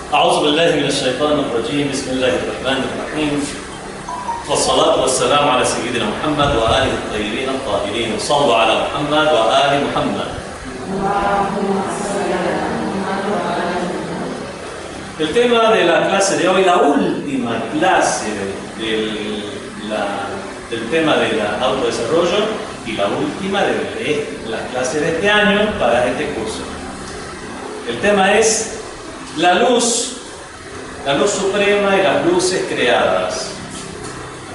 أعوذ بالله من الشيطان الرجيم بسم الله الرحمن الرحيم والصلاة والسلام على سيدنا محمد وآله الطيبين الطاهرين صلوا على محمد وآل محمد. El tema de la clase de hoy, la última clase del tema del autodesarrollo y la última de la clase de este año para este curso. El tema es la luz suprema y las luces creadas.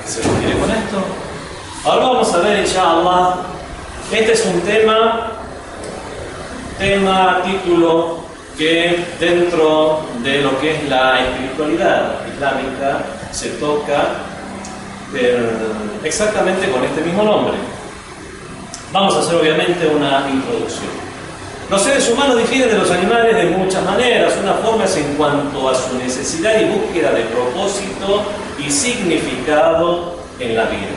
¿Qué se refiere con esto? Ahora vamos a ver, inshallah, este es un título que dentro de lo que es la espiritualidad islámica se toca exactamente con este mismo nombre. Vamos a hacer obviamente una introducción. Los seres humanos difieren de los animales de muchas maneras. Una forma es en cuanto a su necesidad y búsqueda de propósito y significado en la vida.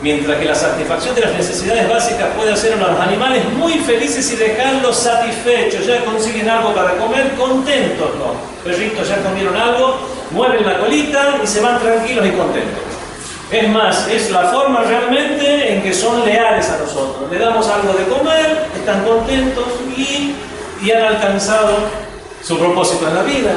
Mientras que la satisfacción de las necesidades básicas puede hacer a los animales muy felices y dejarlos satisfechos. Ya consiguen algo para comer, contentos. Los perritos ya comieron algo, mueven la colita y se van tranquilos y contentos. Es más, es la forma realmente en que son leales a nosotros. Le damos algo de comer, están contentos y han alcanzado su propósito en la vida.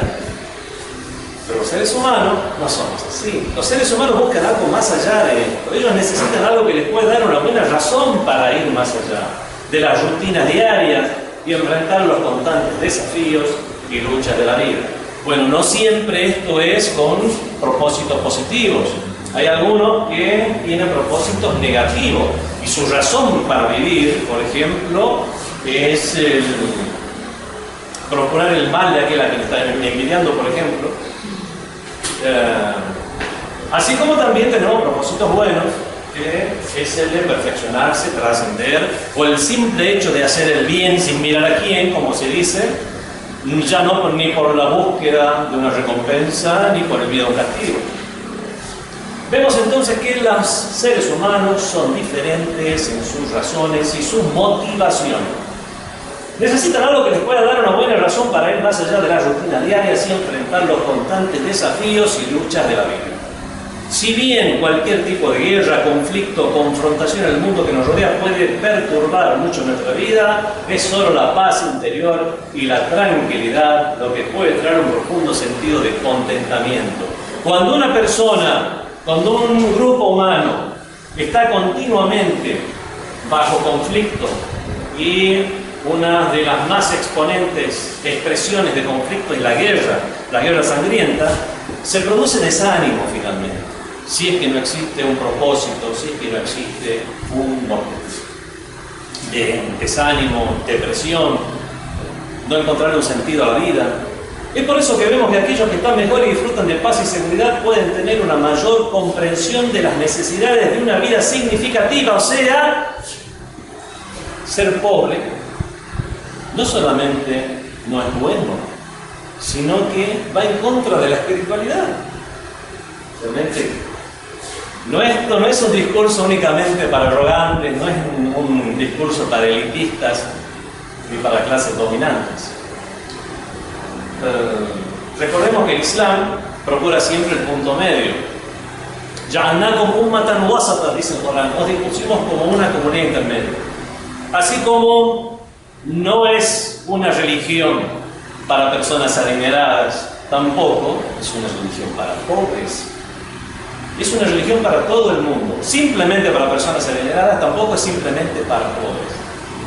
Pero los seres humanos no somos así. Los seres humanos buscan algo más allá de esto. Ellos necesitan algo que les pueda dar una buena razón para ir más allá de las rutinas diarias y enfrentar los constantes desafíos y luchas de la vida. Bueno, no siempre esto es con propósitos positivos. Hay algunos que tienen propósitos negativos y su razón para vivir, por ejemplo, es procurar el mal de aquel a quien está envidiando, por ejemplo. Así como también tenemos propósitos buenos, que es el de perfeccionarse, trascender, o el simple hecho de hacer el bien sin mirar a quién, como se dice, ya no ni por la búsqueda de una recompensa, ni por el miedo a un castigo. Vemos entonces que los seres humanos son diferentes en sus razones y sus motivaciones. Necesitan algo que les pueda dar una buena razón para ir más allá de la rutina diaria y enfrentar los constantes desafíos y luchas de la vida. Si bien cualquier tipo de guerra, conflicto, confrontación en el mundo que nos rodea puede perturbar mucho nuestra vida, es solo la paz interior y la tranquilidad lo que puede traer un profundo sentido de contentamiento. Cuando un grupo humano está continuamente bajo conflicto y una de las más exponentes expresiones de conflicto es la guerra sangrienta, se produce desánimo finalmente, si es que no existe un propósito, si es que no existe un desánimo, depresión, no encontrar un sentido a la vida. Es por eso que vemos que aquellos que están mejor y disfrutan de paz y seguridad pueden tener una mayor comprensión de las necesidades de una vida significativa, o sea, ser pobre no solamente no es bueno, sino que va en contra de la espiritualidad. Realmente, esto no es un discurso únicamente para arrogantes, no es un discurso para elitistas ni para clases dominantes. Recordemos que el Islam procura siempre el punto medio. Ja'alnakum ummatan wasata, dice el Corán, nos dispusimos como una comunidad intermedia. Así como no es una religión para personas adineradas, tampoco es una religión para pobres. Es una religión para todo el mundo. Simplemente para personas adineradas, tampoco es simplemente para pobres.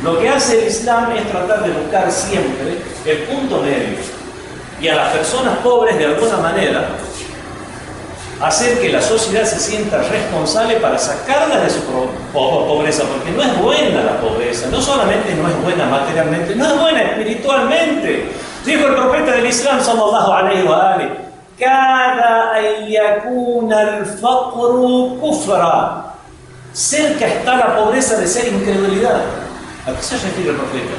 Lo que hace el Islam es tratar de buscar siempre el punto medio. Y a las personas pobres, de alguna manera, hacer que la sociedad se sienta responsable para sacarlas de su pobreza, porque no es buena la pobreza, no solamente no es buena materialmente, no es buena espiritualmente. Dijo el profeta del Islam, sallallahu alaihi wa alihi, cada an yakuna al-faqru kufra. Cerca está la pobreza de ser incredulidad. ¿A qué se refiere el profeta?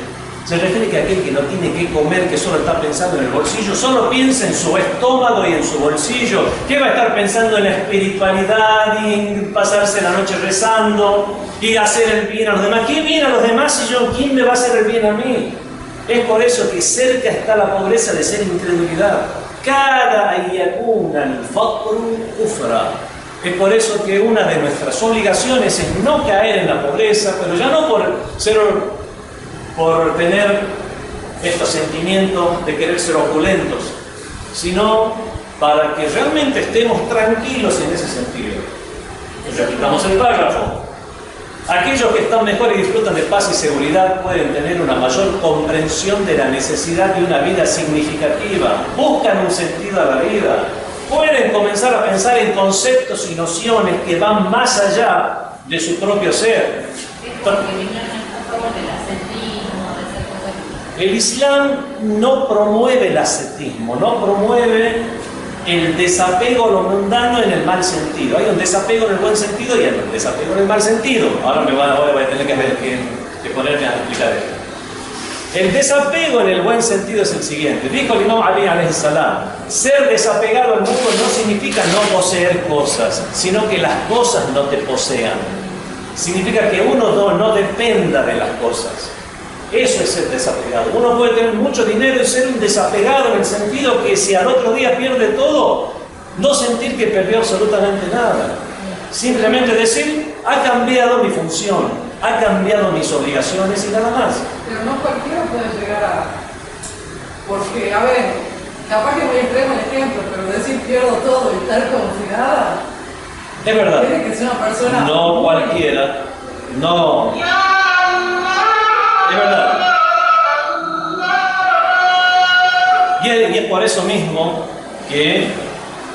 Se refiere que aquel que no tiene que comer, que solo está pensando en el bolsillo, solo piensa en su estómago y en su bolsillo, que va a estar pensando en la espiritualidad y en pasarse la noche rezando y hacer el bien a los demás. ¿Qué bien a los demás y yo? ¿Quién me va a hacer el bien a mí? Es por eso que cerca está la pobreza de ser incredulidad. cada ayakuna al-faqru kufra. Es por eso que una de nuestras obligaciones es no caer en la pobreza, pero ya no por tener estos sentimientos de querer ser opulentos, sino para que realmente estemos tranquilos en ese sentido. Repitamos el párrafo. Aquellos que están mejor y disfrutan de paz y seguridad pueden tener una mayor comprensión de la necesidad de una vida significativa, buscan un sentido a la vida, pueden comenzar a pensar en conceptos y nociones que van más allá de su propio ser. El Islam no promueve el ascetismo, no promueve el desapego a lo mundano en el mal sentido. Hay un desapego en el buen sentido y hay un desapego en el mal sentido. Ahora voy a tener que ponerme a explicar esto. El desapego en el buen sentido es el siguiente. Dijo el Imam Ali alayhi salam: ser desapegado al mundo no significa no poseer cosas, sino que las cosas no te posean. Significa que uno no dependa de las cosas. Eso es ser desapegado. Uno puede tener mucho dinero y ser un desapegado en el sentido que si al otro día pierde todo, no sentir que perdió absolutamente nada. Simplemente decir: ha cambiado mi función, ha cambiado mis obligaciones y nada más. Pero no cualquiera puede llegar a... Porque, a ver, capaz que voy a extremo el ejemplo, pero decir pierdo todo y estar como si nada... Es verdad. Tiene que ser una persona... No cualquiera. No. Es verdad. Y es por eso mismo que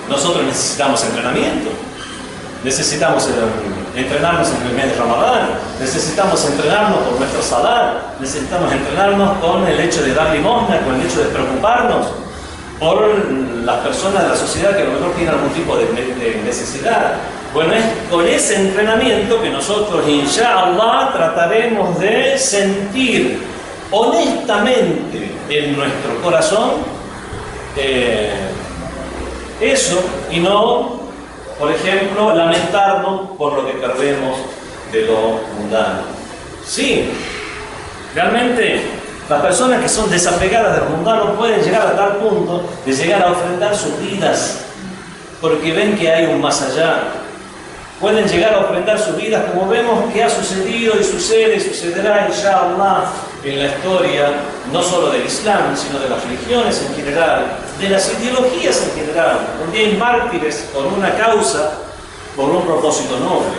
nosotros necesitamos entrenamiento. Necesitamos entrenarnos en el mes de Ramadán, necesitamos entrenarnos por nuestro salar, necesitamos entrenarnos con el hecho de dar limosna, con el hecho de preocuparnos por las personas de la sociedad que a lo mejor tienen algún tipo de necesidad. Bueno, es con ese entrenamiento que nosotros, inshallah, trataremos de sentir honestamente en nuestro corazón eso, y no, por ejemplo, lamentarnos por lo que perdemos de lo mundano. Sí, realmente las personas que son desapegadas de lo mundano pueden llegar a tal punto de llegar a ofrendar sus vidas porque ven que hay un más allá. Pueden llegar a ofrendar sus vidas, como vemos que ha sucedido y sucede y sucederá, inshallah, en la historia, no solo del Islam, sino de las religiones en general, de las ideologías en general, donde hay mártires por una causa, por un propósito noble.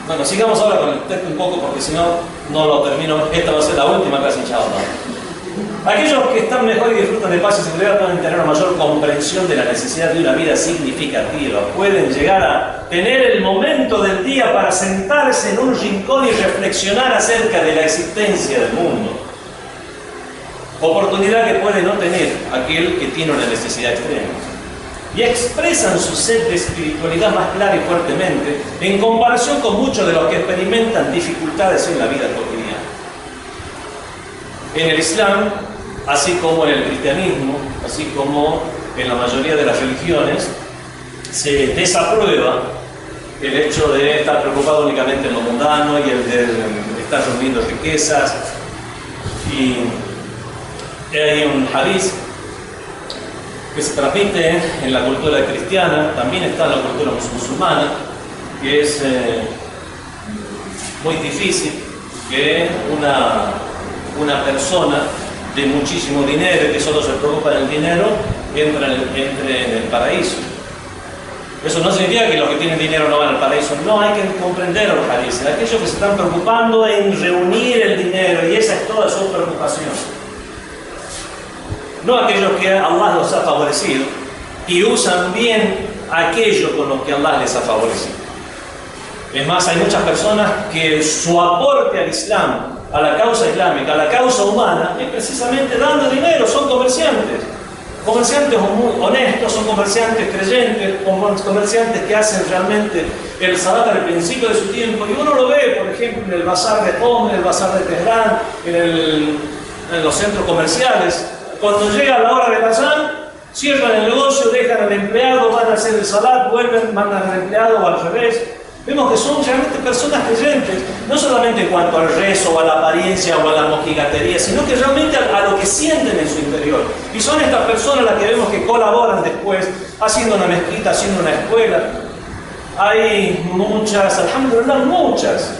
Bueno, sigamos ahora con el texto un poco, porque si no, no lo termino. Esta va a ser la última clase, inshallah. Aquellos que están mejor y disfrutan de paz y seguridad pueden tener una mayor comprensión de la necesidad de una vida significativa. Pueden llegar a tener el momento del día para sentarse en un rincón y reflexionar acerca de la existencia del mundo. Oportunidad que puede no tener aquel que tiene una necesidad extrema. Y expresan su sed de espiritualidad más clara y fuertemente en comparación con muchos de los que experimentan dificultades en la vida cotidiana. En el Islam, así como en el cristianismo, así como en la mayoría de las religiones, se desaprueba el hecho de estar preocupado únicamente en lo mundano y el de estar reuniendo riquezas. Y hay un hadith que se transmite en la cultura cristiana, también está en la cultura musulmana, que es muy difícil que una persona de muchísimo dinero y que solo se preocupa del dinero entre en el paraíso. Eso no significa que los que tienen dinero no van al paraíso. No, hay que comprender a los hadices. Aquellos que se están preocupando en reunir el dinero, y esa es toda su preocupación. No aquellos que Allah los ha favorecido y usan bien aquello con lo que Allah les ha favorecido. Es más, hay muchas personas que su aporte al Islam, a la causa islámica, a la causa humana, es precisamente dando dinero. Son comerciantes muy honestos, son comerciantes creyentes, comerciantes que hacen realmente el salat al principio de su tiempo, y uno lo ve, por ejemplo, en el bazar de Qom, en el bazar de Teherán, en los centros comerciales. Cuando llega la hora del azán, cierran el negocio, dejan al empleado, van a hacer el salat, vuelven, mandan al empleado o al revés. Vemos que son realmente personas creyentes, no solamente en cuanto al rezo o a la apariencia o a la mojigatería, sino que realmente a lo que sienten en su interior. Y son estas personas las que vemos que colaboran después, haciendo una mezquita, haciendo una escuela. Hay muchas, alhamdulillah, muchas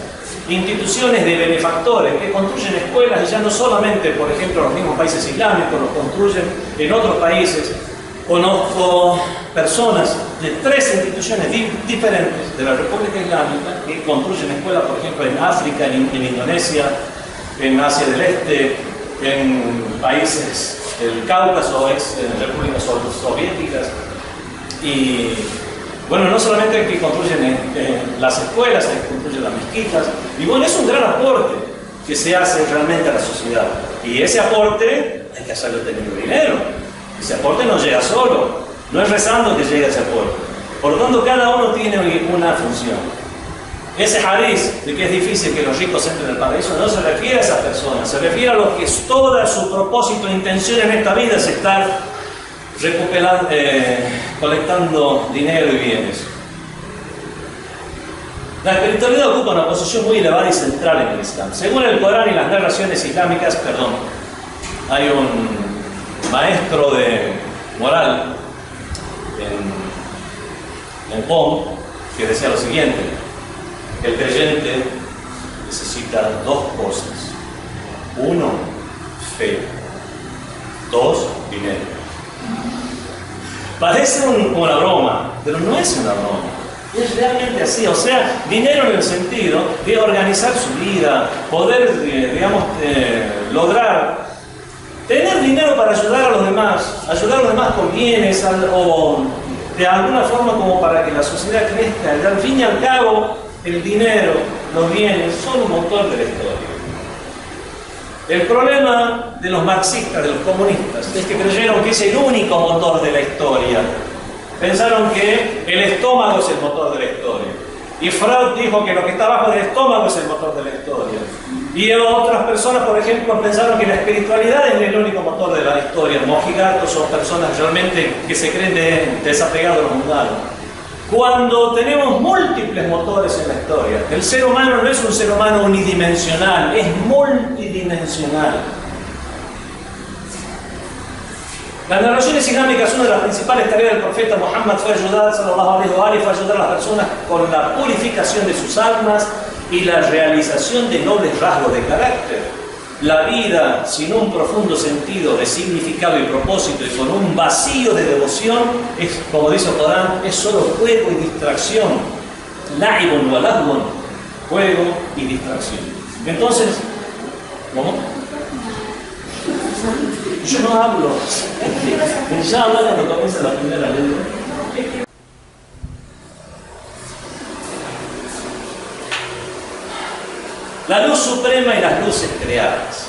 instituciones de benefactores que construyen escuelas y ya no solamente, por ejemplo, los mismos países islámicos, los construyen en otros países. Conozco personas de 3 instituciones diferentes de la República Islámica que construyen escuelas, por ejemplo, en África, en Indonesia, en Asia del Este, en países del Cáucaso, en repúblicas soviéticas. Y bueno, no solamente que construyen las escuelas, que construyen las mezquitas. Y bueno, es un gran aporte que se hace realmente a la sociedad. Y ese aporte hay que hacerlo teniendo dinero. Ese aporte no llega solo, no es rezando que llega ese aporte. Por lo tanto, cada uno tiene una función. Ese hadiz de que es difícil que los ricos entren al paraíso no se refiere a esa persona, se refiere a los que todo su propósito e intención en esta vida es estar colectando dinero y bienes. La espiritualidad ocupa una posición muy elevada y central en el Islam. Según el Corán y las narraciones islámicas, hay un maestro de moral en Qom que decía lo siguiente: el creyente necesita 2 cosas. 1, fe. 2, dinero. Parece una broma, pero no es una broma. Es realmente así, o sea, dinero en el sentido de organizar su vida, poder, lograr tener dinero para ayudar a los demás con bienes o de alguna forma como para que la sociedad crezca. Y al fin y al cabo, el dinero, los bienes, son un motor de la historia. El problema de los marxistas, de los comunistas, es que creyeron que es el único motor de la historia. Pensaron que el estómago es el motor de la historia. Y Freud dijo que lo que está abajo del estómago es el motor de la historia. Y otras personas, por ejemplo, pensaron que la espiritualidad es el único motor de la historia. Mojigatos o personas realmente que se creen desapegados de lo mundano. Cuando tenemos múltiples motores en la historia, el ser humano no es un ser humano unidimensional, es multidimensional. Las narraciones islámicas, una de las principales tareas del profeta Muhammad fue ayudar, fue ayudar a las personas con la purificación de sus almas y la realización de nobles rasgos de carácter. La vida sin un profundo sentido de significado y propósito y con un vacío de devoción es, como dice el Corán, es solo juego y distracción. La'ibun wa lahwun, juego y distracción. Entonces, ¿cómo? Yo no hablo. Ya habla cuando comienza la primera letra. La luz suprema y las luces creadas.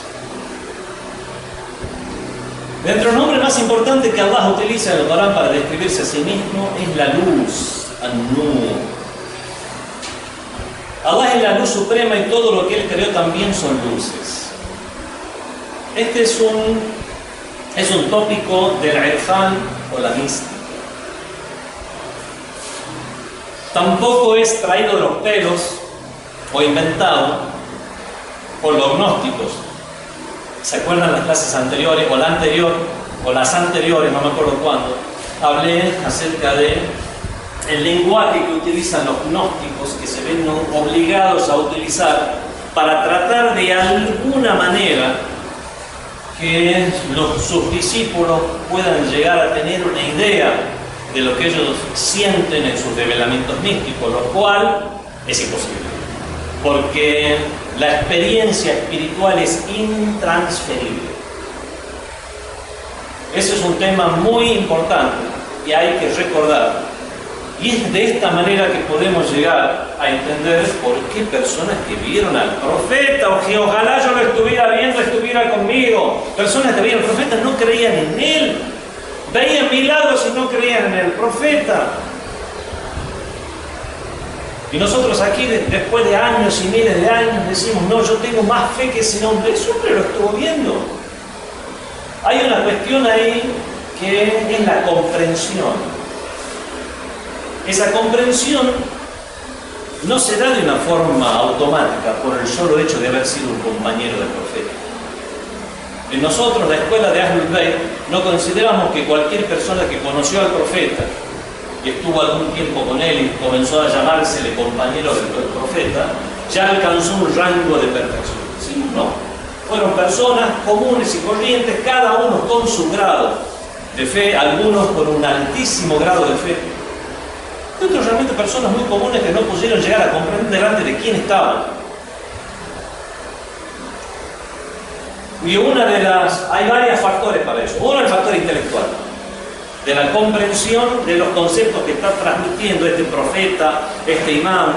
Dentro del nombre más importante que Allah utiliza en el Corán para describirse a sí mismo es la luz, An-Nur. Allah es la luz suprema y todo lo que Él creó también son luces. Este es un tópico del irfan o la mística. Tampoco es traído de los pelos o inventado por los gnósticos. ¿Se acuerdan las clases anteriores o la anterior o las anteriores, no me acuerdo cuándo? Hablé acerca de el lenguaje que utilizan los gnósticos, que se ven obligados a utilizar para tratar de alguna manera que sus discípulos puedan llegar a tener una idea de lo que ellos sienten en sus revelamientos místicos, lo cual es imposible, porque la experiencia espiritual es intransferible. Ese es un tema muy importante y hay que recordar. Y es de esta manera que podemos llegar a entender por qué personas que vieron al profeta, o que ojalá yo lo estuviera viendo, estuviera conmigo, personas que vieron al profeta no creían en él, veían milagros y no creían en el profeta. Y nosotros aquí, después de años y miles de años, decimos, no, yo tengo más fe que ese hombre. Ese hombre lo estuvo viendo. Hay una cuestión ahí que es la comprensión. Esa comprensión no se da de una forma automática por el solo hecho de haber sido un compañero del profeta. En nosotros, la escuela de Ahlul Bayt, no consideramos que cualquier persona que conoció al profeta y estuvo algún tiempo con él y comenzó a llamársele compañero del profeta, ya alcanzó un rango de perfección. ¿Sí? No. Fueron personas comunes y corrientes, cada uno con su grado de fe, algunos con un altísimo grado de fe. Otros realmente personas muy comunes que no pudieron llegar a comprender delante de quién estaban. Y hay varios factores para eso. Uno es el factor intelectual, de la comprensión de los conceptos que está transmitiendo este profeta, este imán,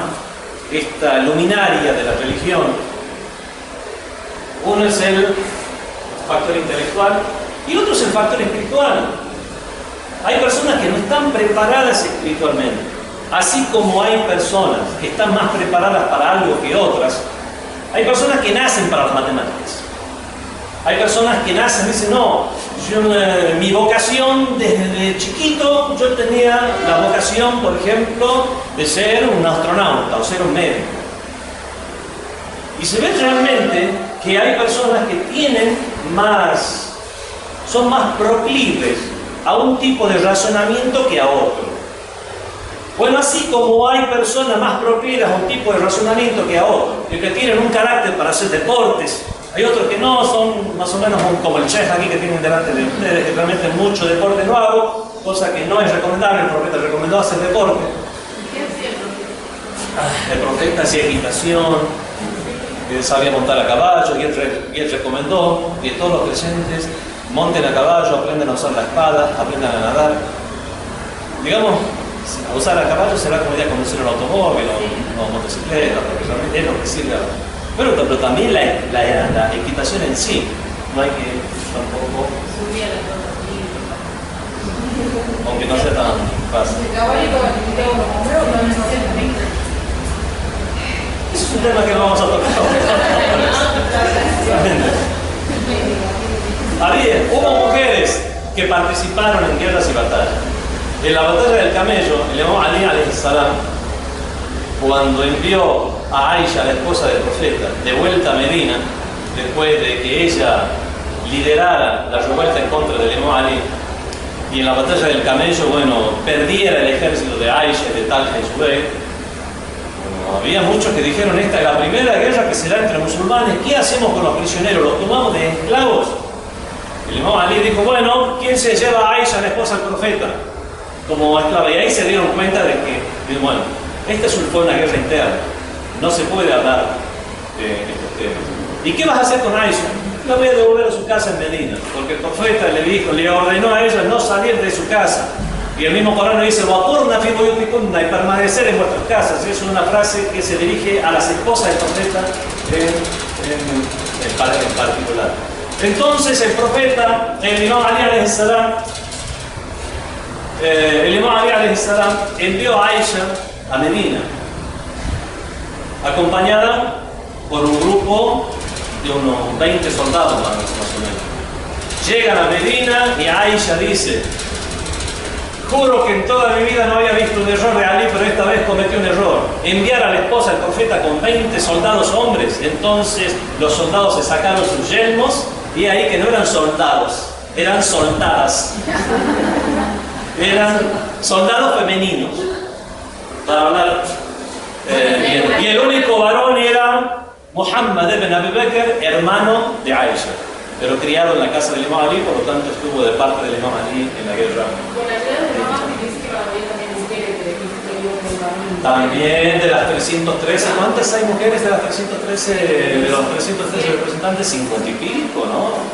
esta luminaria de la religión. Uno es el factor intelectual y el otro es el factor espiritual. Hay personas que no están preparadas espiritualmente, así como hay personas que están más preparadas para algo que otras. Hay personas que nacen para las matemáticas. Hay personas que nacen y dicen, no, mi vocación desde chiquito, yo tenía la vocación, por ejemplo, de ser un astronauta o ser un médico. Y se ve realmente que hay personas que son más proclives a un tipo de razonamiento que a otro. Bueno, así como hay personas más proclives a un tipo de razonamiento que a otro, y que tienen un carácter para hacer deportes, hay otros que no, son más o menos como el chef aquí que tienen delante de ustedes, que realmente mucho deporte no hago, cosa que no es recomendable. El profeta recomendó hacer deporte. ¿Qué hacía el profeta? El profeta hacía equitación, él sabía montar a caballo, y él recomendó que todos los creyentes monten a caballo, aprendan a usar la espada, aprendan a nadar. Digamos, a usar a caballo será como ya conducir un automóvil o motocicleta, porque realmente es lo que sirve a pero también la equitación en sí, no hay que tampoco, aunque no sea tan fácil. ¿El caballito calificado los bomberos también no tiene? Es un tema que no vamos a tocar. Hubo mujeres que participaron en guerras y batallas. En la batalla del camello, el imam Ali alayhi salam, cuando envió a Aisha, la esposa del profeta, de vuelta a Medina, después de que ella liderara la revuelta en contra del imam Ali, y en la batalla del camello, perdiera el ejército de Aisha, de Talha y Zubayr, había muchos que dijeron, esta es la primera guerra que será entre musulmanes, ¿qué hacemos con los prisioneros? ¿Los tomamos de esclavos? El imam Ali dijo, ¿quién se lleva a Aisha, la esposa del profeta, como esclava? Y ahí se dieron cuenta de que, esta fue una guerra interna. No se puede hablar de estos temas. ¿Y qué vas a hacer con Aisha? La voy a devolver a su casa en Medina, porque el profeta le ordenó a ella no salir de su casa. Y el mismo Corán dice, y permanecer en vuestras casas. Es una frase que se dirige a las esposas del profeta en particular. Entonces el profeta, el imam Ali alayhi salam, envió a Aisha a Medina, acompañada por un grupo de unos 20 soldados más o menos. Llegan a Medina y Aisha dice, juro que en toda mi vida no había visto un error de Ali, pero esta vez cometí un error. Enviar a la esposa del profeta con 20 soldados hombres. Entonces los soldados se sacaron sus yelmos y ahí que no eran soldados, eran soldadas. Eran soldados femeninos. Para hablar bien. Y el único varón era Muhammad ibn Abi Bakr, hermano de Aisha, pero criado en la casa del imam Ali, por lo tanto estuvo de parte del imam Ali en la guerra. Con la ayuda de mamá me dice que había también mujeres de también de las 313, ¿cuántas hay mujeres de las 313, de los 313 representantes? 50 y pico, ¿no?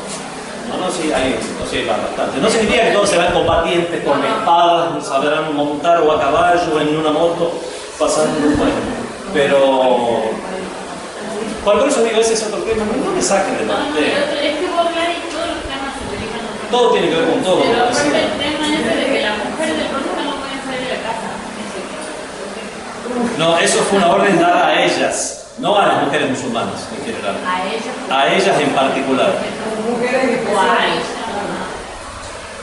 Sí, hay bastante. No significa que todos serán combatientes con espadas, sabrán montar o a caballo en una moto, pasando, pero... Por eso digo, ese es otro tema, no me saquen de la idea. Es que vos hablar y todos los temas se dirigen a todo tiene que ver con todo. Pero aparte el tema ese de que las mujeres del profeta no pueden salir de la casa. No, eso fue una orden dada a ellas, no a las mujeres musulmanas en general. A ellas en particular. Mujeres O a Aisha.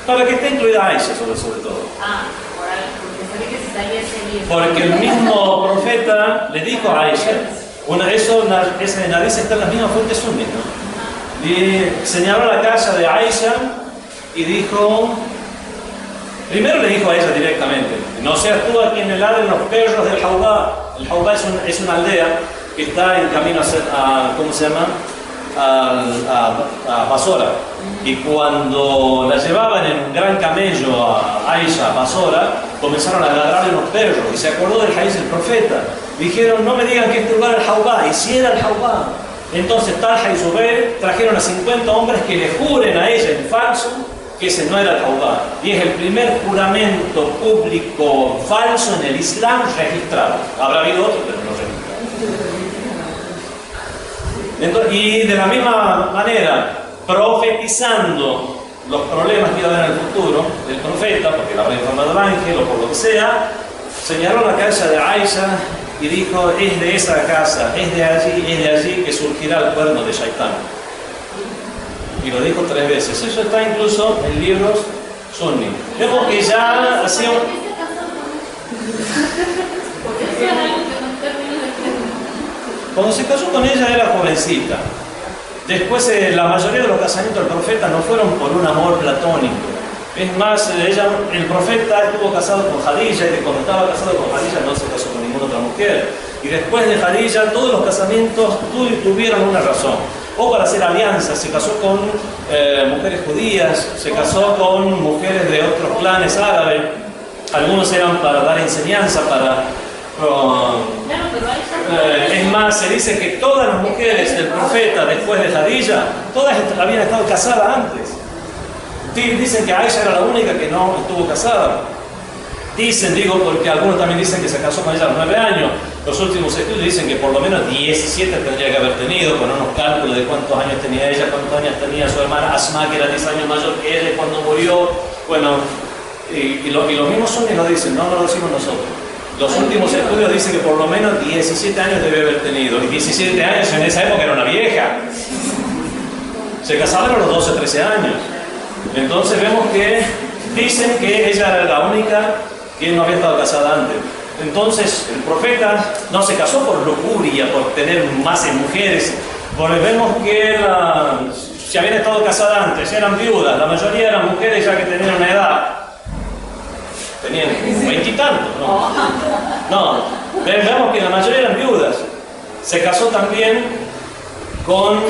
Para que esté incluida Aisha sobre todo. Por algo, porque sabía que necesitaría ese libro? Porque el mismo profeta le dijo a Aisha, ese nariz está en las mismas fuentes suníes, ¿no? Y señaló la casa de Aisha y dijo, primero le dijo a ella directamente, no seas tú a quien le ladren los perros del Jaubá. El Jaubá es una aldea que está en camino a ¿cómo se llama? A Basora. Y cuando la llevaban en un gran camello a Aisha, a Basora, comenzaron a ladrarle los perros y se acordó del hadiz del profeta. Dijeron, no me digan que este lugar es el Jaubá, y si era el Jaubá. Entonces Talha y Zubair trajeron a 50 hombres que le juren a ella en falso que ese no era el Jaubá. Y es el primer juramento público falso en el Islam registrado. Habrá habido otros, pero no registrado. Entonces, y de la misma manera, profetizando los problemas que iba a haber en el futuro del profeta, porque le habrá informado el ángel o por lo que sea, señaló la casa de Aisha y dijo, es de esa casa, es de allí que surgirá el cuerno de Shaitán. Y lo dijo 3 veces. Eso está incluso en libros sunni. Vemos que ya hacía un... Cuando se casó con ella era jovencita. Después la mayoría de los casamientos del profeta no fueron por un amor platónico. Es más, el profeta estuvo casado con Jadilla y cuando estaba casado con Jadilla no se casó con ninguna otra mujer. Y después de Jadilla todos los casamientos tuvieron una razón. O para hacer alianzas, se casó con mujeres judías, se casó con mujeres de otros clanes árabes. Algunos eran para dar enseñanza, es más, se dice que todas las mujeres del profeta después de Jadilla, todas habían estado casadas antes. Dicen que Aisha era la única que no estuvo casada. Digo, porque algunos también dicen que se casó con ella a los 9 años. Los últimos estudios dicen que por lo menos 17 tendría que haber tenido, con unos cálculos de cuántos años tenía ella, cuántos años tenía su hermana Asma, que era 10 años mayor que ella, y cuando murió, bueno, y los mismos sunnis lo dicen, no lo decimos nosotros. Los últimos estudios dicen que por lo menos 17 años debe haber tenido, y 17 años en esa época era una vieja. Se casaban a los 12, 13 años. Entonces vemos que dicen que ella era la única que no había estado casada antes. Entonces el profeta no se casó por lujuria, por tener más mujeres, porque vemos que si habían estado casadas antes, eran viudas, la mayoría eran mujeres ya que tenían una edad. Tenían 20 y tantos, ¿no? No, vemos que la mayoría eran viudas. Se casó también con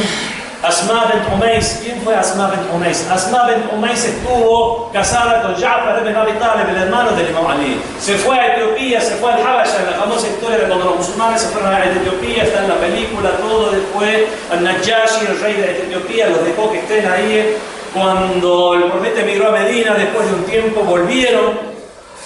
Asma bint Umays. ¿Quién fue Asma bint Umays? Asma bint Umays estuvo casada con Ja'far ibn Abi Talib, el hermano del Imam Ali. Se fue a Etiopía, se fue al Habasha, la famosa historia de cuando los musulmanes se fueron a Etiopía, está en la película, todo. Después al-Najashi, el rey de Etiopía, los dejó que estén ahí. Cuando el profeta emigró a Medina, después de un tiempo volvieron.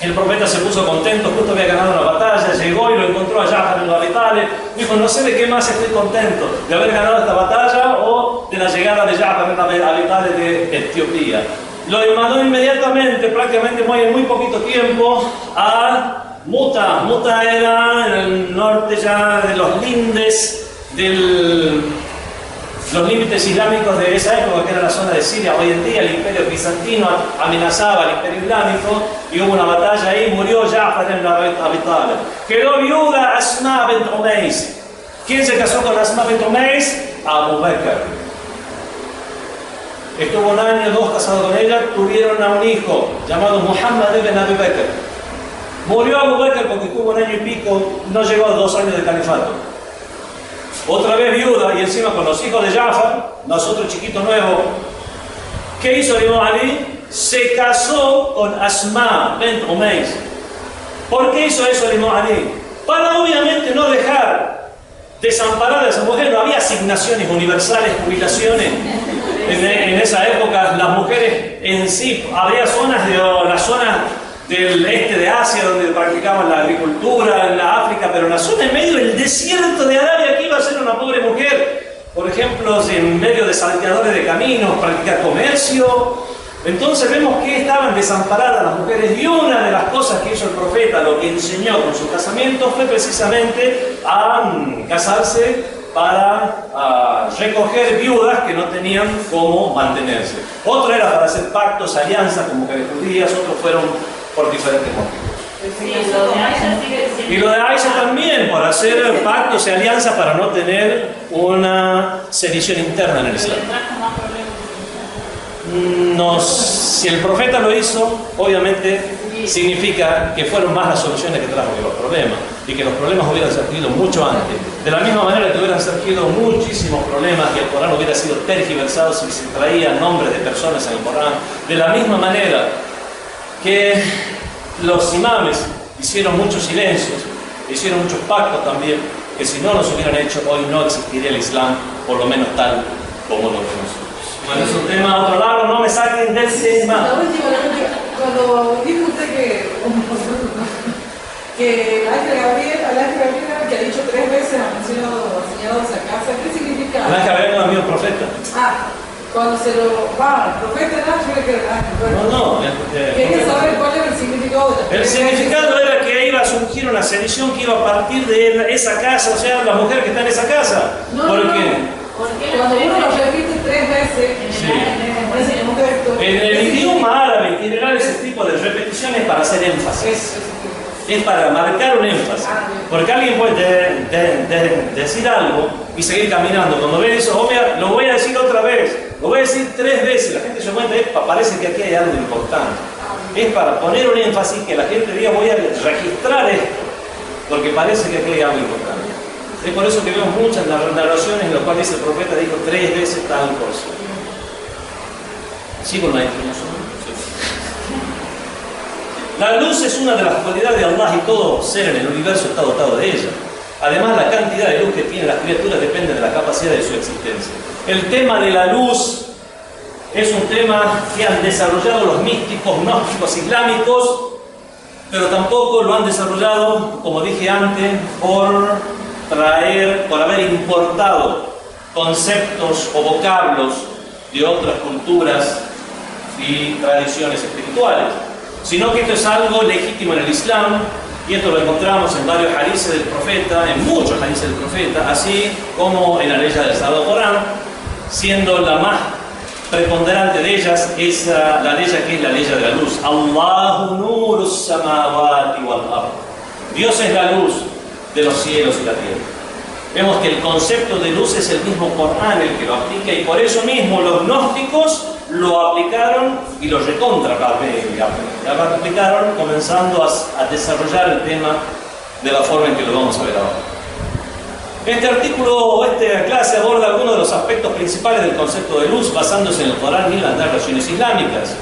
El profeta se puso contento, justo había ganado una batalla, llegó y lo encontró a Ja'far ibn Abi Talib. Dijo, no sé de qué más estoy contento, de haber ganado esta batalla o de la llegada de Ja'far ibn Abi Talib de Etiopía. Lo mandó inmediatamente, prácticamente en muy poquito tiempo, a Muta. Muta era en el norte ya de los lindes los límites islámicos de esa época, que era la zona de Siria. Hoy en día el imperio bizantino amenazaba al imperio islámico y hubo una batalla ahí, murió Ja'far ibn Abi Talib. Quedó viuda Asma bint Umays. ¿Quién se casó con Asma bint Umays? Abu Bakr. Estuvo 1 año, 2 casado con ella, tuvieron a un hijo llamado Muhammad ibn Abi Bakr. Murió Abu Bakr porque estuvo 1 año y pico, no llegó a 2 años de califato. Otra vez viuda y encima con los hijos de Ja'far, nosotros chiquitos nuevos. ¿Qué hizo el Imam Ali? Se casó con Asma bint Umays. ¿Por qué hizo eso el Imam Ali? Para obviamente no dejar desamparar a esa mujer. No había asignaciones universales, jubilaciones. En esa época las mujeres en sí, había zonas las zonas del este de Asia donde practicaban la agricultura, en la África, pero en la zona en medio del desierto de Arabia, ¿qué iba a hacer una pobre mujer? Por ejemplo, en medio de salteadores de caminos, practicar comercio. Entonces vemos que estaban desamparadas las mujeres, y una de las cosas que hizo el profeta, lo que enseñó con su casamiento, fue precisamente a casarse para recoger viudas que no tenían cómo mantenerse. Otro era para hacer pactos, alianzas con mujeres judías, otros fueron por diferentes motivos. Sí, eso de Aisha sigue siendo. Y lo de Aisha también, por hacer pactos y alianzas para no tener una sedición interna en el Pero Islam. le trajo más problemas. Si el profeta lo hizo, obviamente significa que fueron más las soluciones que trajo que los problemas, y que los problemas hubieran surgido mucho antes. De la misma manera que hubieran surgido muchísimos problemas y el Corán hubiera sido tergiversado si se traían nombres de personas en el Corán. De la misma manera que los imames hicieron muchos silencios, hicieron muchos pactos también, que si no los hubieran hecho, hoy no existiría el Islam, por lo menos tal como lo conocemos. Bueno, es un tema a otro lado, no me saquen del tema. La última, cuando dijo usted que Ángel Gabriel que ha dicho 3 veces ha señalado esa casa, ¿qué significa? Ángel Gabriel no es mío profeta. Cuando se lo va, el profeta era Ángel que era Ángel. No. Quería saber cuál era el significado de el significado era que iba a surgir una sedición que iba a partir de esa casa, o sea, la mujer que está en esa casa. ¿Por qué? Porque cuando uno lo repite 3 veces en un texto. En el idioma árabe, en general, ese tipo de repeticiones es para hacer énfasis. Es para marcar un énfasis. Porque alguien puede decir algo y seguir caminando. Cuando ve eso, lo voy a decir otra vez. Lo voy a decir 3 veces. La gente se cuenta, parece que aquí hay algo importante. Es para poner un énfasis que la gente diga, voy a registrar esto. Porque parece que aquí hay algo importante. Es por eso que vemos muchas narraciones en las cuales el profeta dijo 3 veces tal cosa. ¿Sí con la información? La luz es una de las cualidades de Allah y todo ser en el universo está dotado de ella. Además, la cantidad de luz que tienen las criaturas depende de la capacidad de su existencia. El tema de la luz es un tema que han desarrollado los místicos gnósticos islámicos, pero tampoco lo han desarrollado, como dije antes, por haber importado conceptos o vocablos de otras culturas y tradiciones espirituales, sino que esto es algo legítimo en el Islam, y esto lo encontramos en varios hadices del profeta, en muchos hadices del profeta, así como en la ley del Sagrado Corán, siendo la más preponderante de ellas es la ley que es la ley de la luz. Allahu nurus samawati wal ard. Dios es la luz de los cielos y la tierra. Vemos que el concepto de luz es el mismo Corán el que lo aplica, y por eso mismo los gnósticos lo aplicaron y lo aplicaron, comenzando a desarrollar el tema de la forma en que lo vamos a ver ahora. Este artículo, esta clase aborda algunos de los aspectos principales del concepto de luz, basándose en el Corán y las narraciones islámicas.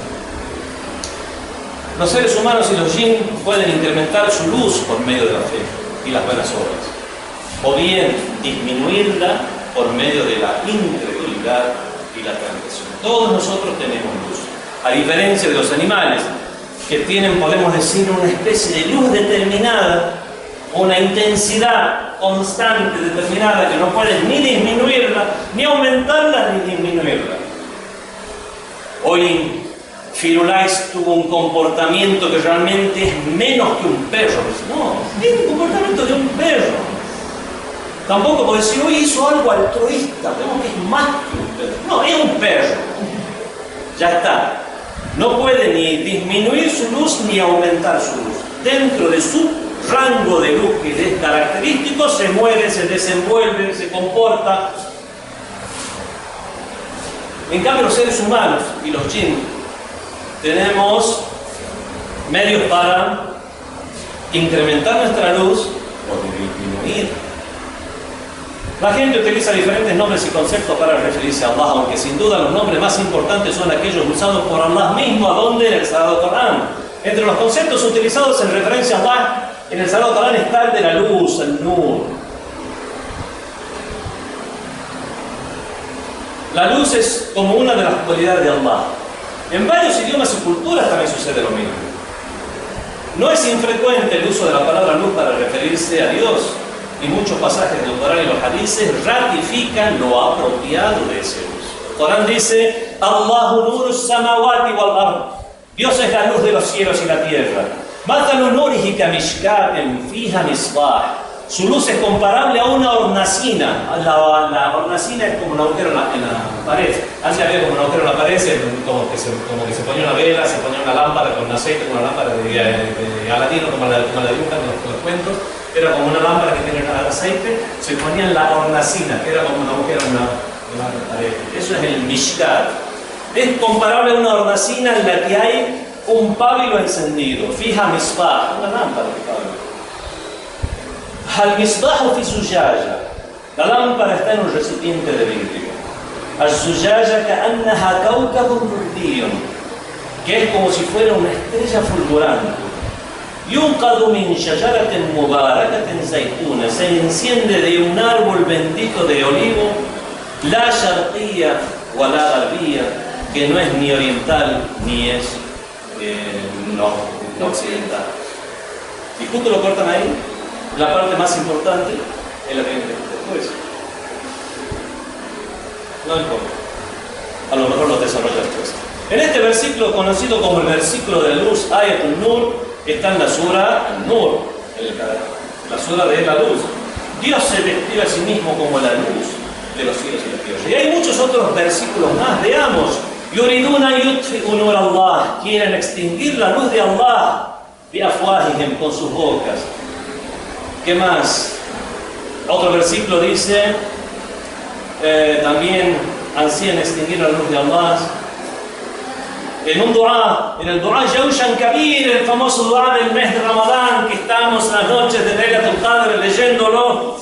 Los seres humanos y los jinn pueden incrementar su luz por medio de la fe y las buenas obras, o bien disminuirla por medio de la incredulidad y la transgresión. Todos nosotros tenemos luz, a diferencia de los animales, que tienen, podemos decir, una especie de luz determinada, una intensidad constante, determinada, que no puedes ni disminuirla, ni aumentarla, ni disminuirla. Hoy Firulais tuvo un comportamiento que realmente es menos que un perro. No, tiene un comportamiento de un perro. Tampoco puede decir, hoy hizo algo altruista, vemos que es más que un perro. No, es un perro. Ya está. No puede ni disminuir su luz ni aumentar su luz. Dentro de su rango de luz que es característico, se mueve, se desenvuelve, se comporta. En cambio, los seres humanos y los jinn tenemos medios para incrementar nuestra luz o disminuir. La gente utiliza diferentes nombres y conceptos para referirse a Allah, aunque sin duda los nombres más importantes son aquellos usados por Allah mismo, ¿a dónde? En el Sagrado Corán. Entre los conceptos utilizados en referencia a Allah en el Sagrado Corán está el de la luz, el nur. La luz es como una de las cualidades de Allah. En varios idiomas y culturas también sucede lo mismo. No es infrecuente el uso de la palabra luz para referirse a Dios, y muchos pasajes del Corán y los hadices ratifican lo apropiado de ese uso. El Corán dice: Allahu nurus samawati wal ard. Dios es la luz de los cielos y la tierra. Mathalu nurihi kamishkatin fiha misbah. Su luz es comparable a una hornacina. La hornacina es como un agujero en la pared. Antes había como un agujero en la pared, como que se ponía una vela, se ponía una lámpara con aceite, como una lámpara de Aladino, como la dibujan los cuentos. Era como una lámpara que tenía aceite, se ponía en la hornacina, que era como un agujero en la pared. Eso es el Mishkat. Es comparable a una hornacina en la que hay un pábilo encendido. Fija misbah, una lámpara de pábilo. Al-misbahu fi zujaya. La lámpara está en un recipiente de vidrio. Al-zujaya ka'annaha kawkabun durriyun, que es como si fuera una estrella fulgurante. Yunqadu min shajaratin mubarakatin zaytuna, se enciende de un árbol bendito de olivo, la sharqiyya wa la gharbiyya, que no es ni oriental ni es no occidental. Y justo lo cortan ahí. La parte más importante es la que viene después. No importa. A lo mejor lo desarrolla después. En este versículo, conocido como el versículo de la luz, Ayatul Nur, está en la sura An-Nur, la sura de la luz. Dios se describe a sí mismo como la luz de los cielos y la tierra. Y hay muchos otros versículos más. Veamos. Yuriduna yutfi'u nur Allah. Quieren extinguir la luz de Allah. Bi afwahihim, con sus bocas. ¿Qué más? Otro versículo dice, también ansían extinguir la luz de Allah. En un dua, en el dua Jawshan Kabir, el famoso dua del mes de Ramadán, que estamos en las noches de Laylatul Qadr leyéndolo,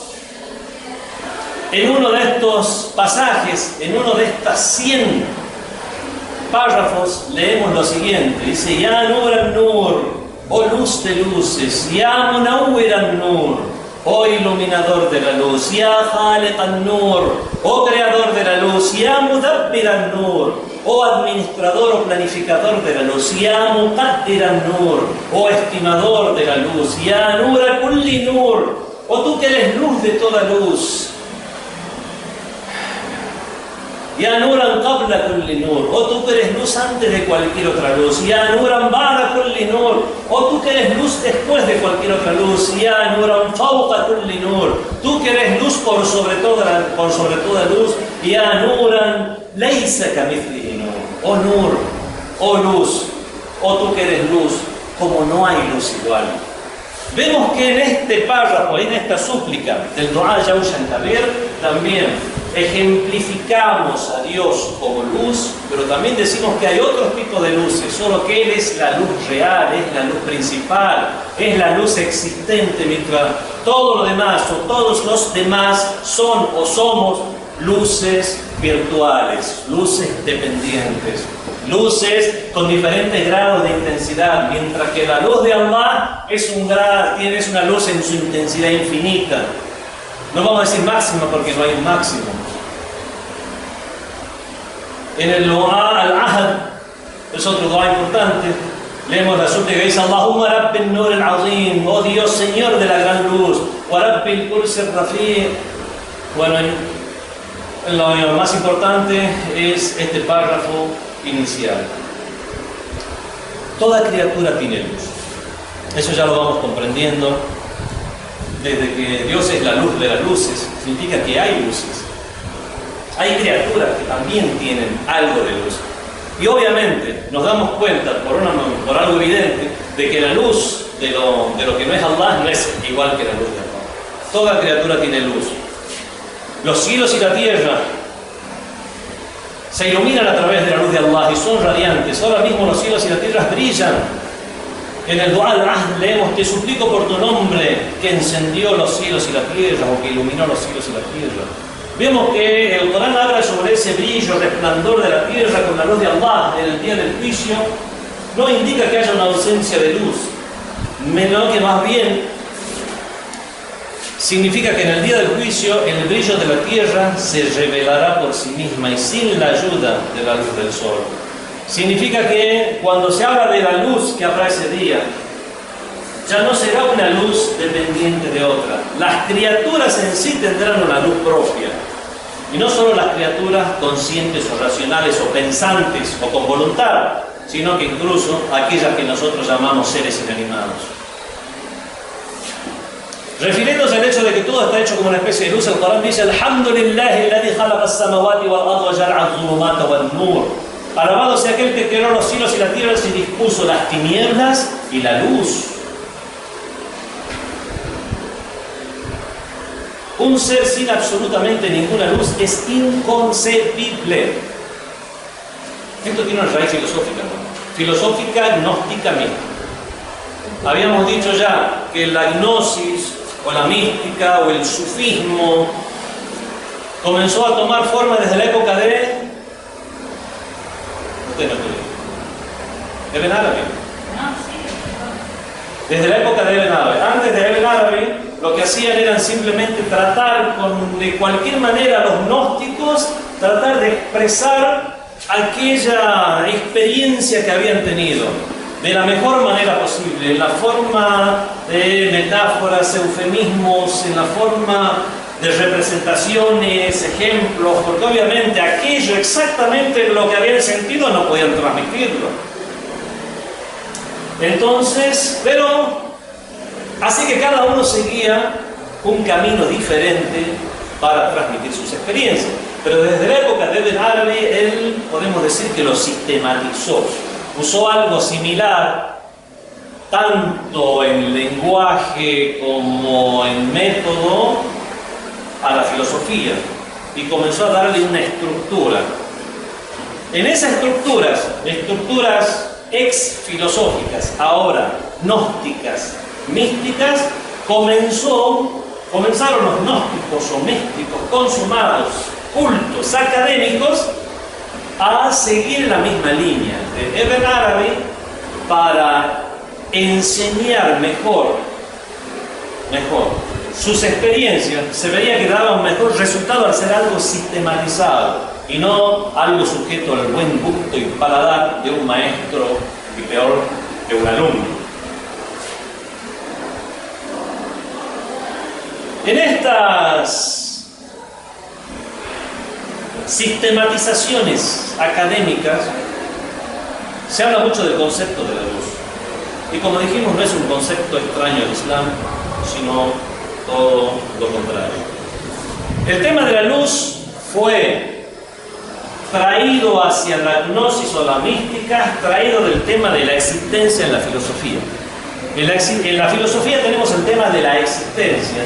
en uno de estos pasajes, en uno de estas 100 párrafos, leemos lo siguiente. Dice, Ya Nur al-Nur, oh luz de luces, Ya Munawwir an-Nur, oh iluminador de la luz, Ya Khaliq an-Nur, oh creador de la luz, Ya Mudabbir an-Nur, oh administrador o planificador de la luz, Ya Muqaddir an-Nur, oh estimador de la luz, Ya Nur kulli Nur, oh tú que eres luz de toda luz, Ya Nuran qabla kulli nur, oh tú que eres luz antes de cualquier otra luz. Ya Nuran ba'da kulli nur, oh tú que eres luz después de cualquier otra luz. Ya Nuran fawqa kulli nur, tú que eres luz por sobre toda luz. Ya Nuran laysa kamithlihi nur, oh nur, oh luz, oh tú que eres luz, como no hay luz igual. Vemos que en este párrafo, en esta súplica del Dua Jawshan Kabir, también ejemplificamos a Dios como luz, pero también decimos que hay otros tipos de luces, solo que Él es la luz real, es la luz principal, es la luz existente, mientras todo lo demás o todos los demás son o somos luces virtuales, luces dependientes, luces con diferentes grados de intensidad, mientras que la luz de Allah es una luz en su intensidad infinita. No vamos a decir máxima porque no hay un máximo. En el Dua al-Ahad, es otro dua importante, leemos la súplica que dice Allahumma Rabbil Nur al-Azim, oh Dios, Señor de la gran luz, wa Rabbil Kursi al-Rafi'. Bueno, lo más importante es este párrafo inicial. Toda criatura tiene luz. Eso ya lo vamos comprendiendo. Desde que Dios es la luz de las luces, significa que hay luces. Hay criaturas que también tienen algo de luz. Y obviamente nos damos cuenta, por algo evidente, de que la luz de lo que no es Allah no es igual que la luz de Allah. Toda criatura tiene luz. Los cielos y la tierra se iluminan a través de la luz de Allah y son radiantes. Ahora mismo los cielos y la tierra brillan. En el Dua al-Ahd leemos, te suplico por tu nombre que encendió los cielos y la tierra, o que iluminó los cielos y la tierra. Vemos que el Corán habla sobre ese brillo, resplandor de la tierra con la luz de Allah en el día del juicio. No indica que haya una ausencia de luz, sino que más bien significa que en el día del juicio el brillo de la tierra se revelará por sí misma y sin la ayuda de la luz del sol. Significa que cuando se habla de la luz que habrá ese día, ya no será una luz dependiente de otra. Las criaturas en sí tendrán una luz propia. Y no solo las criaturas conscientes o racionales o pensantes o con voluntad, sino que incluso aquellas que nosotros llamamos seres inanimados. Refiriéndose al hecho de que todo está hecho como una especie de luz, el Corán dice: Alhamdulillahi alladhi khalaqa as-samawati wal arda wa ja'ala adh-dhulumati wan nur. Alabado sea aquel que creó los cielos y la tierra y dispuso las tinieblas y la luz. Un ser sin absolutamente ninguna luz es inconcebible. Esto tiene una raíz filosófica, ¿no? Filosófica, gnóstica, mística. Habíamos dicho ya que la gnosis o la mística o el sufismo comenzó a tomar forma desde la época de... Usted no cree. Ibn Arabi. Desde la época de Ibn Arabi. Antes de Ibn Arabi, lo que hacían era simplemente tratar de cualquier manera los gnósticos, tratar de expresar aquella experiencia que habían tenido de la mejor manera posible, en la forma de metáforas, eufemismos, en la forma de representaciones, ejemplos, porque obviamente aquello exactamente lo que habían sentido no podían transmitirlo. Entonces, pero así que cada uno seguía un camino diferente para transmitir sus experiencias. Pero desde la época de Ibn Arabi, él podemos decir que lo sistematizó. Usó algo similar, tanto en lenguaje como en método, a la filosofía. Y comenzó a darle una estructura. En esas estructuras ex-filosóficas, ahora gnósticas, místicas, comenzaron los gnósticos o místicos consumados, cultos, académicos, a seguir la misma línea de Ibn Arabi para enseñar mejor sus experiencias. Se veía que daba un mejor resultado al ser algo sistematizado y no algo sujeto al buen gusto y paladar de un maestro y peor de un alumno. En estas sistematizaciones académicas se habla mucho del concepto de la luz. Y como dijimos, no es un concepto extraño al Islam, sino todo lo contrario. El tema de la luz fue traído hacia la gnosis o la mística, traído del tema de la existencia en la filosofía. En la filosofía tenemos el tema de la existencia.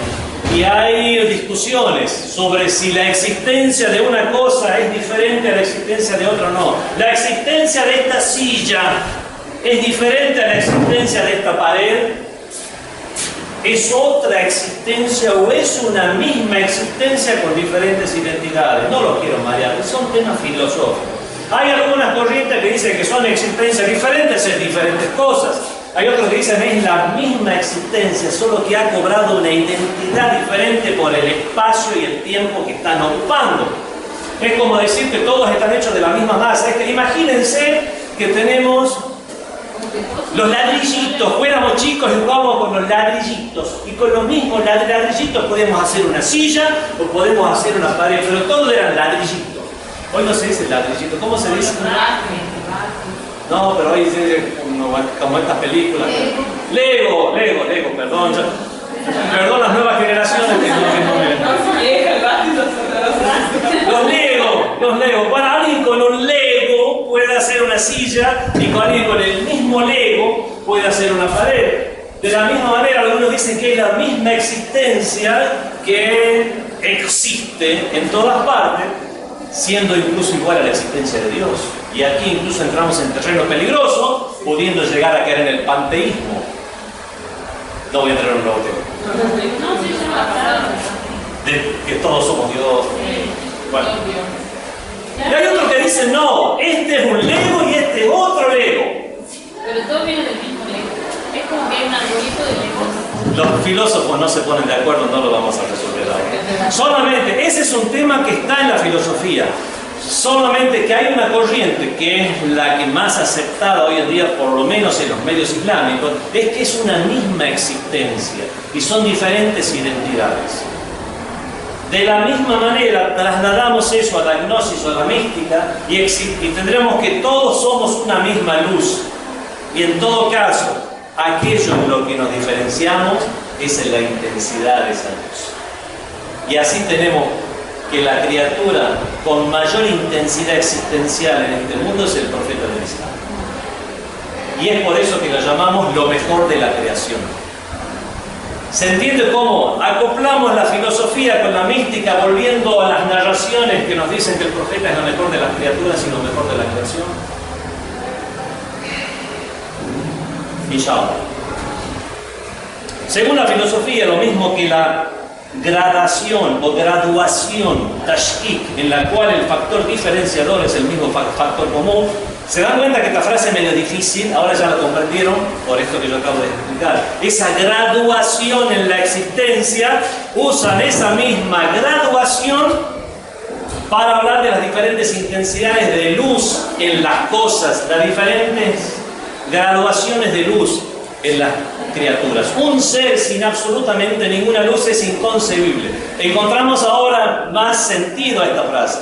Y hay discusiones sobre si la existencia de una cosa es diferente a la existencia de otra o no. La existencia de esta silla es diferente a la existencia de esta pared. ¿Es otra existencia o es una misma existencia con diferentes identidades? No lo quiero marear, son temas filosóficos. Hay algunas corrientes que dicen que son existencias diferentes en diferentes cosas. Hay otros que dicen que es la misma existencia, solo que ha cobrado una identidad diferente por el espacio y el tiempo que están ocupando. Es como decir que todos están hechos de la misma masa. Es que imagínense que tenemos los ladrillitos, fuéramos chicos y jugábamos con los ladrillitos. Y con los mismos ladrillitos podemos hacer una silla o podemos hacer una pared, pero todos eran ladrillitos. Hoy no se dice ladrillito, ¿cómo se dice? No, pero hoy dice como estas películas. Lego, perdón. Perdón las nuevas generaciones que no Los Lego. Bueno, alguien con un Lego puede hacer una silla y con alguien con el mismo Lego puede hacer una pared. De la misma manera, algunos dicen que es la misma existencia que existe en todas partes, siendo incluso igual a la existencia de Dios. Y aquí incluso entramos en terreno peligroso, pudiendo llegar a caer en el panteísmo. No voy a entrar en un nuevo tema. De que todos somos Dios. Bueno. Y hay otros que dicen, no, este es un Lego y este es otro Lego. Pero todo viene del mismo Lego. Es como que hay un arbolito de Legos. Los filósofos no se ponen de acuerdo, no lo vamos a resolver ahora. Solamente, ese es un tema que está en la filosofía. Solamente que hay una corriente que es la que más aceptada hoy en día, por lo menos en los medios islámicos, es que es una misma existencia y son diferentes identidades. De la misma manera trasladamos eso a la gnosis o a la mística y tendremos que todos somos una misma luz. Y en todo caso, aquello en lo que nos diferenciamos es en la intensidad de esa luz. Y así tenemos que la criatura con mayor intensidad existencial en este mundo es el profeta del Islam. Y es por eso que lo llamamos lo mejor de la creación. ¿Se entiende cómo acoplamos la filosofía con la mística, volviendo a las narraciones que nos dicen que el profeta es lo mejor de las criaturas y lo mejor de la creación? Inshallah. Según la filosofía, lo mismo que la gradación o graduación, tashkik, en la cual el factor diferenciador es el mismo factor común. ¿Se dan cuenta que esta frase es medio difícil? Ahora ya la comprendieron por esto que yo acabo de explicar. Esa graduación en la existencia, usan esa misma graduación para hablar de las diferentes intensidades de luz en las cosas, las diferentes graduaciones de luz en las criaturas. Un ser sin absolutamente ninguna luz es inconcebible. Encontramos ahora más sentido a esta frase.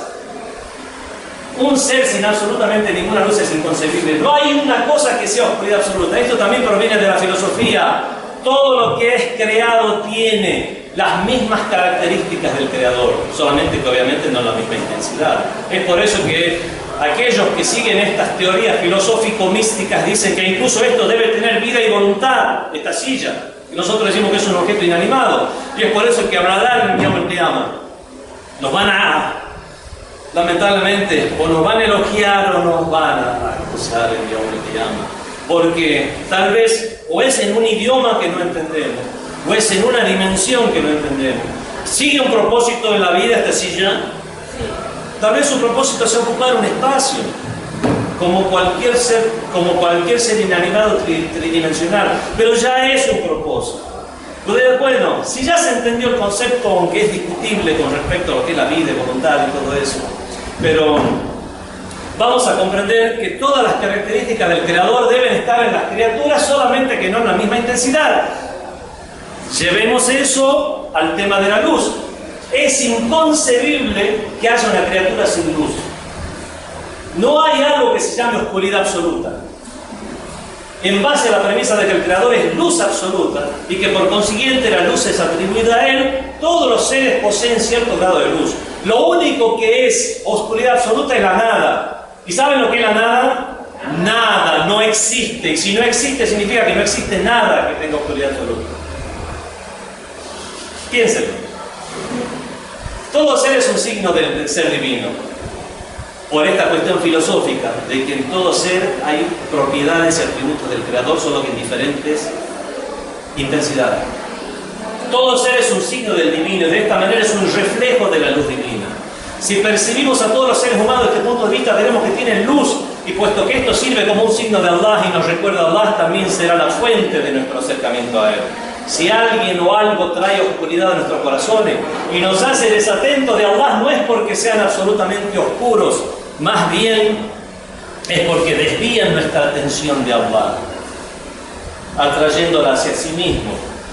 Un ser sin absolutamente ninguna luz es inconcebible. No hay una cosa que sea oscuridad absoluta. Esto también proviene de la filosofía. Todo lo que es creado tiene las mismas características del creador, solamente que obviamente no la misma intensidad. Es por eso que aquellos que siguen estas teorías filosófico-místicas dicen que incluso esto debe tener vida y voluntad, esta silla. Y nosotros decimos que es un objeto inanimado. Y es por eso que hablarán en el Qiyamah. Nos van a, lamentablemente, o nos van a elogiar o nos van a acusar en el Qiyamah. Porque tal vez o es en un idioma que no entendemos, o es en una dimensión que no entendemos. ¿Sigue un propósito en la vida esta silla? Tal vez su propósito sea ocupar un espacio, como cualquier ser inanimado tridimensional, pero ya es un propósito. Bueno, si ya se entendió el concepto, aunque es discutible con respecto a lo que es la vida y voluntad y todo eso, pero vamos a comprender que todas las características del creador deben estar en las criaturas, solamente que no en la misma intensidad. Llevemos eso al tema de la luz. Es inconcebible que haya una criatura sin luz. No hay algo que se llame oscuridad absoluta. En base a la premisa de que el creador es luz absoluta y que por consiguiente la luz es atribuida a él, todos los seres poseen cierto grado de luz. Lo único que es oscuridad absoluta es la nada. ¿Y saben lo que es la nada? Nada, no existe. Y si no existe, significa que no existe nada que tenga oscuridad absoluta. Piénsenlo. Todo ser es un signo del ser divino. Por esta cuestión filosófica, de que en todo ser hay propiedades y atributos del creador, solo que en diferentes intensidades. Todo ser es un signo del divino y de esta manera es un reflejo de la luz divina. Si percibimos a todos los seres humanos desde este punto de vista, veremos que tienen luz, y puesto que esto sirve como un signo de Allah y nos recuerda a Allah, también será la fuente de nuestro acercamiento a Él. Si alguien o algo trae oscuridad a nuestros corazones y nos hace desatentos de Allah, no es porque sean absolutamente oscuros, más bien es porque desvían nuestra atención de Allah, atrayéndola hacia sí mismo.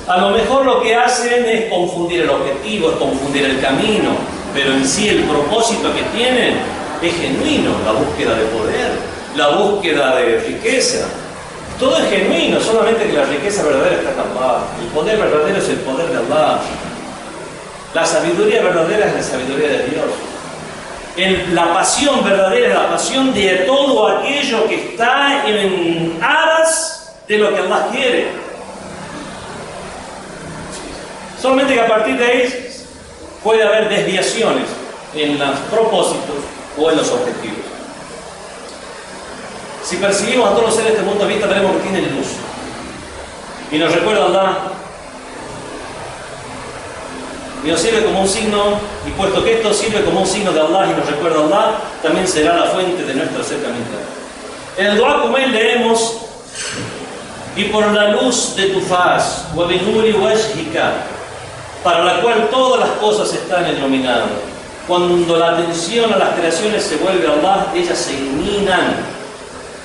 A lo mejor lo que hacen es confundir el objetivo, es confundir el camino, pero en sí el propósito que tienen es genuino, la búsqueda de poder, la búsqueda de riqueza. Todo es genuino, solamente que la riqueza verdadera está en Allah. El poder verdadero es el poder de Allah. La sabiduría verdadera es la sabiduría de Dios. La pasión verdadera es la pasión de todo aquello que está en aras de lo que Allah quiere. Solamente que a partir de ahí puede haber desviaciones en los propósitos o en los objetivos. Si percibimos a todos los seres de este mundo de vista, veremos que tienen luz. Y nos recuerda a Allah. Y nos sirve como un signo, y puesto que esto sirve como un signo de Allah y nos recuerda a Allah, también será la fuente de nuestro acercamiento. En el dua Kumail leemos: y por la luz de tu faz, wa binuri wajhika, para la cual todas las cosas están iluminadas. Cuando la atención a las creaciones se vuelve a Allah, ellas se iluminan.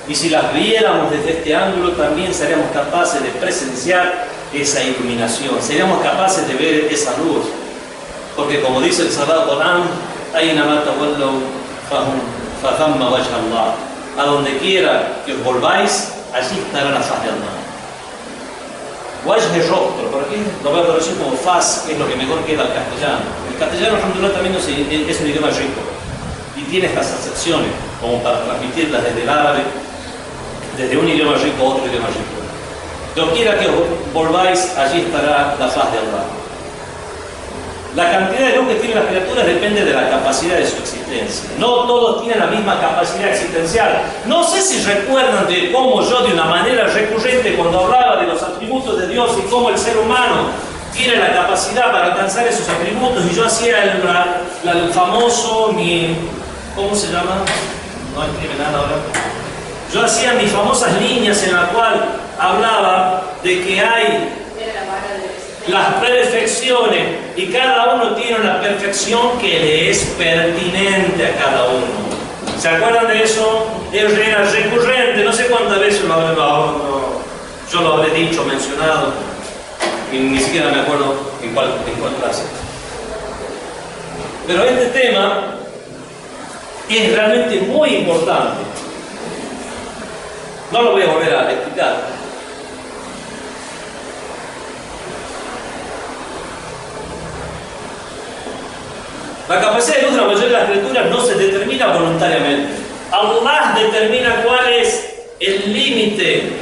Y si las viéramos desde este ángulo, también seríamos capaces de presenciar esa iluminación, seríamos capaces de ver esa luz. Porque como dice el Sagrado Corán, a donde quiera que os volváis, allí estará la faz de Allah. Wajh es rostro, por aquí lo voy a traducir como faz, que es lo que mejor queda al castellano. El castellano, alhamdulillah, también es un idioma rico y tiene estas acepciones como para transmitirlas desde el árabe, desde un idioma rico a otro idioma rico. Doquiera que os volváis, allí estará la faz de Allah. La cantidad de luz que tienen las criaturas depende de la capacidad de su existencia. No todos tienen la misma capacidad existencial. No sé si recuerdan de cómo yo, de una manera recurrente, cuando hablaba de los atributos de Dios y cómo el ser humano tiene la capacidad para alcanzar esos atributos, y yo hacía el famoso, ¿cómo se llama? No escribe nada ahora. Yo hacía mis famosas líneas en las cuales hablaba de que hay las perfecciones y cada uno tiene una perfección que le es pertinente a cada uno. ¿Se acuerdan de eso? Era recurrente, no sé cuántas veces yo lo habré dicho, mencionado, y ni siquiera me acuerdo en cuál clase. Pero este tema es realmente muy importante. No lo voy a volver a explicar. La capacidad de luz de la mayoría de las criaturas no se determina voluntariamente. Allah determina cuál es el límite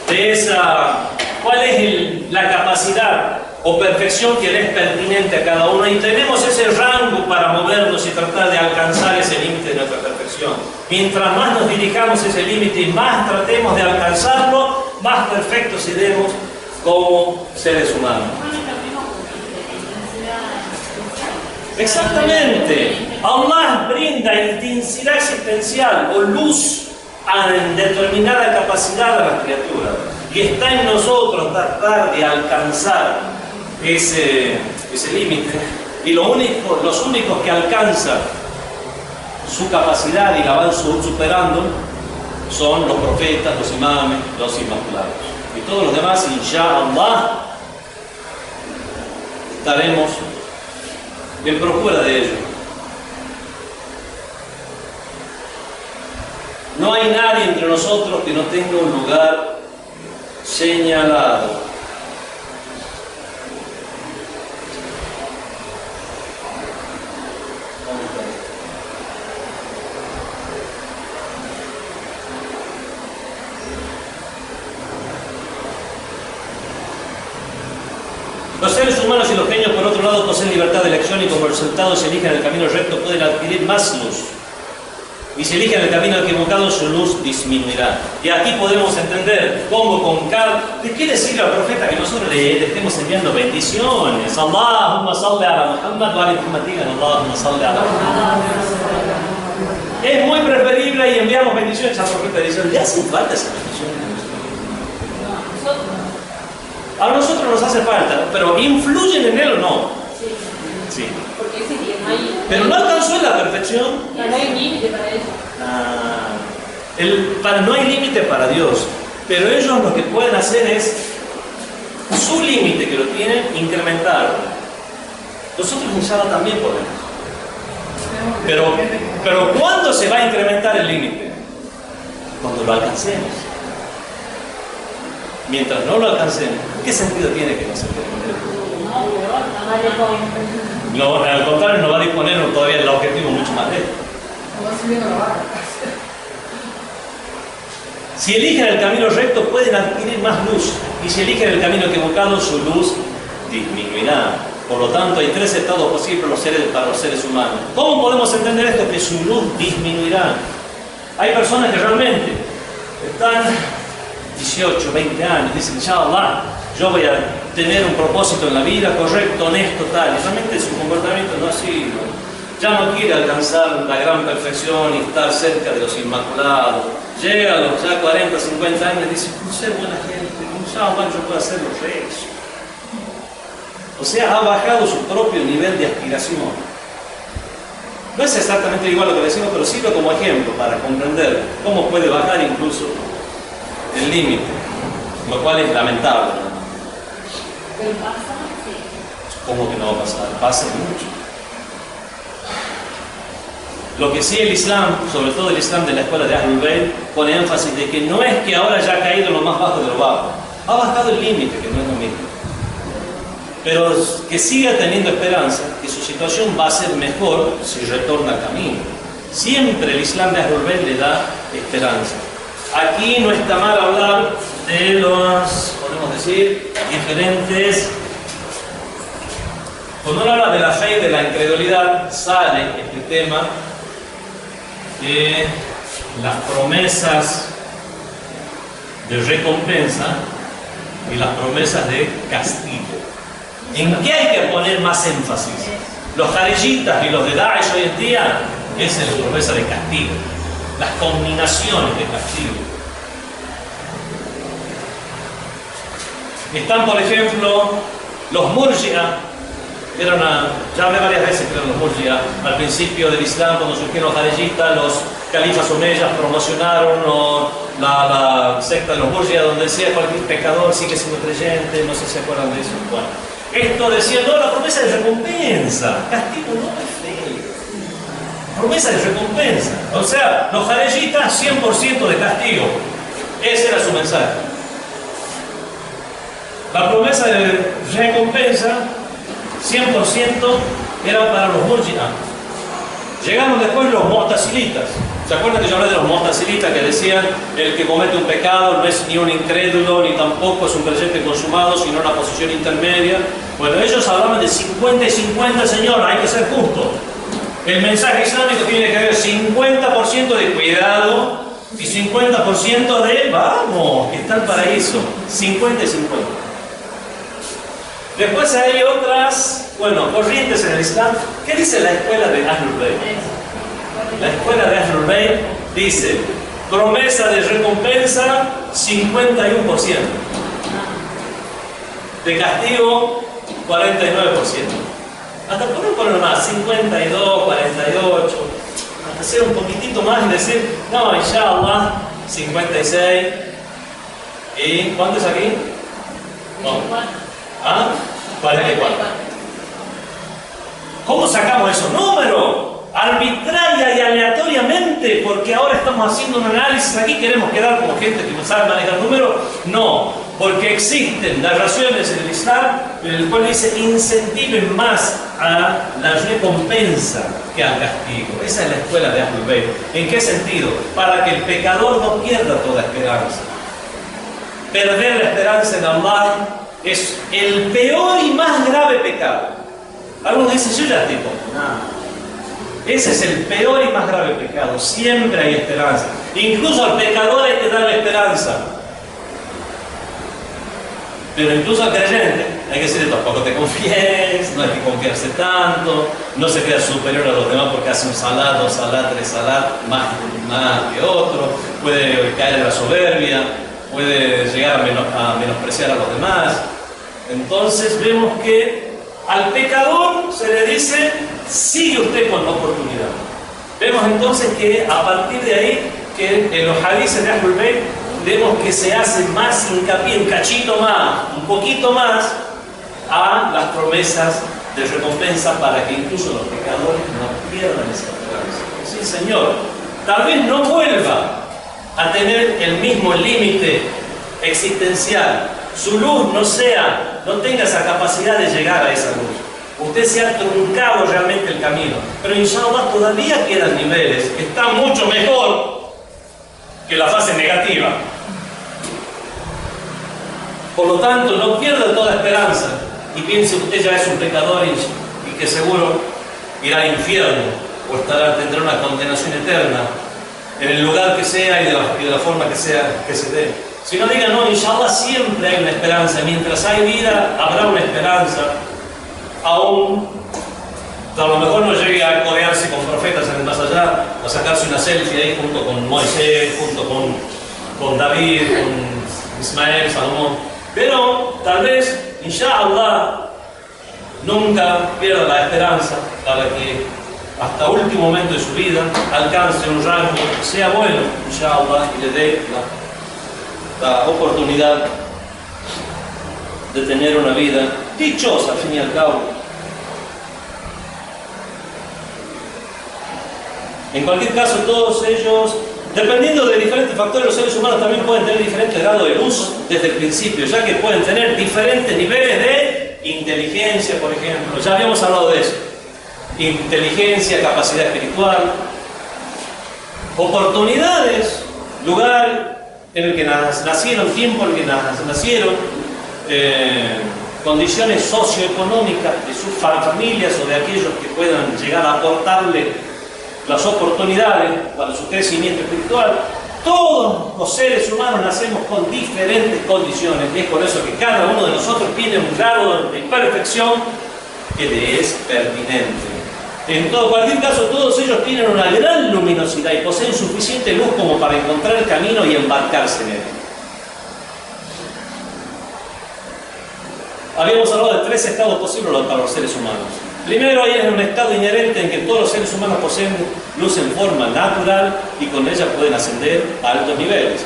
de esa, cuál es la capacidad o perfección que le es pertinente a cada uno, y tenemos ese rango para movernos y tratar de alcanzar ese límite de nuestra perfección. Mientras más nos dirijamos a ese límite y más tratemos de alcanzarlo, más perfectos seremos como seres humanos. Exactamente. Allah brinda intensidad existencial o luz a determinada capacidad de las criaturas. Y está en nosotros tratar de alcanzar ese límite. Y los únicos que alcanzan su capacidad y la van superando son los profetas, los imames, los inmaculados. Y todos los demás, inshallah, estaremos en procura de ello. No hay nadie entre nosotros que no tenga un lugar señalado. Los seres humanos y los genios, por otro lado, poseen libertad de elección y como resultado, si eligen el camino recto, pueden adquirir más luz. Y si eligen el camino equivocado, su luz disminuirá. Y aquí podemos entender cómo con ¿de qué decirle al profeta que nosotros le estemos enviando bendiciones? Allahumma salli ala Muhammad wa ala Muhammad, Allahumma salli ala Muhammad. Es muy preferible y enviamos bendiciones al profeta diciendo, ¿le hacen falta esas bendiciones? A nosotros nos hace falta, pero ¿influyen en él o no? Sí. Porque ese día no hay... Pero no alcanzó en la perfección. No hay límite para eso. No hay límite para Dios. Pero ellos lo que pueden hacer es, su límite que lo tienen, incrementarlo. Nosotros inshallah también podemos. Pero ¿cuándo se va a incrementar el límite? Cuando lo alcancemos. Mientras no lo alcancemos, ¿qué sentido tiene que no se incremente? No, al contrario, nos va a disponer todavía el objetivo mucho más lejos. Si eligen el camino recto, pueden adquirir más luz. Y si eligen el camino equivocado, su luz disminuirá. Por lo tanto, hay tres estados posibles para los seres humanos. ¿Cómo podemos entender esto? Que su luz disminuirá. Hay personas que realmente están 18, 20 años, dicen, inshallah, yo voy a tener un propósito en la vida, correcto, honesto, tal. Y realmente su comportamiento no ha sido. Ya no quiere alcanzar la gran perfección y estar cerca de los inmaculados. Llega a los ya 40, 50 años y dice, no sé, buena gente, inshallah, yo puedo hacer los reyes. O sea, ha bajado su propio nivel de aspiración. No es exactamente igual lo que decimos, pero sirve como ejemplo para comprender cómo puede bajar incluso el límite, lo cual es lamentable. Pero pasa, sí. Supongo que no va a pasar, pasa mucho. Lo que sí el Islam, sobre todo el Islam de la escuela de Ahlul Bayt, pone énfasis de que no es que ahora ya ha caído lo más bajo de lo bajo, ha bajado el límite, que no es lo mismo. Pero que siga teniendo esperanza, que su situación va a ser mejor si retorna al camino. Siempre el Islam de Ahlul Bayt le da esperanza. Aquí no está mal hablar de los, podemos decir, diferentes. Cuando uno habla de la fe y de la incredulidad, sale este tema de las promesas de recompensa y las promesas de castigo. ¿En qué hay que poner más énfasis? Los jarillitas y los de Daesh hoy en día es en la promesa de castigo, las combinaciones de castigo. Están, por ejemplo, los Murji'a, que eran ya hablé varias veces que eran los Murji'a, al principio del Islam, cuando surgieron los jarillitas, los califas omeyas promocionaron la secta de los Murji'a, donde decía cualquier pecador sigue siendo creyente, no sé si se acuerdan de eso. Bueno, esto decía, no, la promesa de recompensa, castigo no es fe, promesa de recompensa. O sea, los jarillitas 100% de castigo, ese era su mensaje. La promesa de recompensa 100% era para los Murji'a. Llegaron después los Mu'tazilitas. ¿Se acuerdan que yo hablé de los Mu'tazilitas que decían el que comete un pecado no es ni un incrédulo ni tampoco es un creyente consumado, sino una posición intermedia? Bueno, ellos hablaban de 50 y 50, señor, hay que ser justo. El mensaje islámico tiene que haber 50% de cuidado y 50% de vamos, que está el paraíso. 50 y 50. Después hay otras, corrientes en el Islam. ¿Qué dice la escuela de Ahlul Bayt? La escuela de Ahlul Bayt dice, promesa de recompensa 51%, de castigo 49%. Hasta poner más, 52, 48, hasta hacer un poquitito más y decir, no, inshallah, 56. ¿Y cuánto es aquí? No. ¿Ah? 44. ¿Cómo sacamos esos números? Arbitraria y aleatoriamente, porque ahora estamos haciendo un análisis aquí, queremos quedar como gente que no sabe manejar números. No, porque existen narraciones en el Islam en el cual dice incentiven más a la recompensa que al castigo. Esa es la escuela de Ahlul Bayt. ¿En qué sentido? Para que el pecador no pierda toda esperanza. Perder la esperanza en Allah es el peor y más grave pecado. Algunos dicen, yo ya estoy condenado. Ese es el peor y más grave pecado. Siempre hay esperanza. Incluso al pecador hay que darle esperanza. Pero incluso al creyente hay que decirle, tampoco te confíes, no hay que confiarse tanto, no se crea superior a los demás porque hace un salat, 2 salat, 3 salat, más que otro, puede caer en la soberbia, puede llegar a menospreciar a los demás. Entonces vemos que al pecador se le dice, sigue usted con la oportunidad. Vemos entonces que a partir de ahí, que en los hadices de Ahlul Bayt, vemos que se hace más hincapié, un cachito más, un poquito más, a las promesas de recompensa para que incluso los pecadores no pierdan esa esperanza. Sí, Señor, tal vez no vuelva a tener el mismo límite existencial, su luz no tenga esa capacidad de llegar a esa luz. Usted se ha truncado realmente el camino, pero inshallah todavía quedan niveles que están mucho mejor que la fase negativa. Por lo tanto, no pierda toda esperanza y piense usted ya es un pecador y que seguro irá al infierno o tendrá una condenación eterna en el lugar que sea y de la forma que sea que se dé. Si no, diga, no, inshallah siempre hay una esperanza. Mientras hay vida, habrá una esperanza. Aún, a lo mejor no llegue a codearse con profetas en el más allá, a sacarse una selfie ahí junto con Moisés, junto con David, con Ismael, Salomón. Pero, tal vez, inshallah, nunca pierda la esperanza para que hasta último momento de su vida alcance un rango, sea bueno, inshallah, y le dé la oportunidad de tener una vida dichosa al fin y al cabo. En cualquier caso, todos ellos Dependiendo de diferentes factores, los seres humanos también pueden tener diferentes grados de luz desde el principio, ya que pueden tener diferentes niveles de inteligencia, por ejemplo. Ya habíamos hablado de eso. Inteligencia, capacidad espiritual, oportunidades, lugar en el que nacieron, tiempo en el que nacieron, condiciones socioeconómicas de sus familias o de aquellos que puedan llegar a aportarle las oportunidades para su crecimiento espiritual. Todos los seres humanos nacemos con diferentes condiciones y es por eso que cada uno de nosotros tiene un grado de perfección que le es pertinente. En cualquier caso, todos ellos tienen una gran luminosidad y poseen suficiente luz como para encontrar el camino y embarcarse en él. Habíamos hablado de 3 estados posibles para los seres humanos. Primero, hay un estado inherente en que todos los seres humanos poseen luz en forma natural y con ella pueden ascender a altos niveles.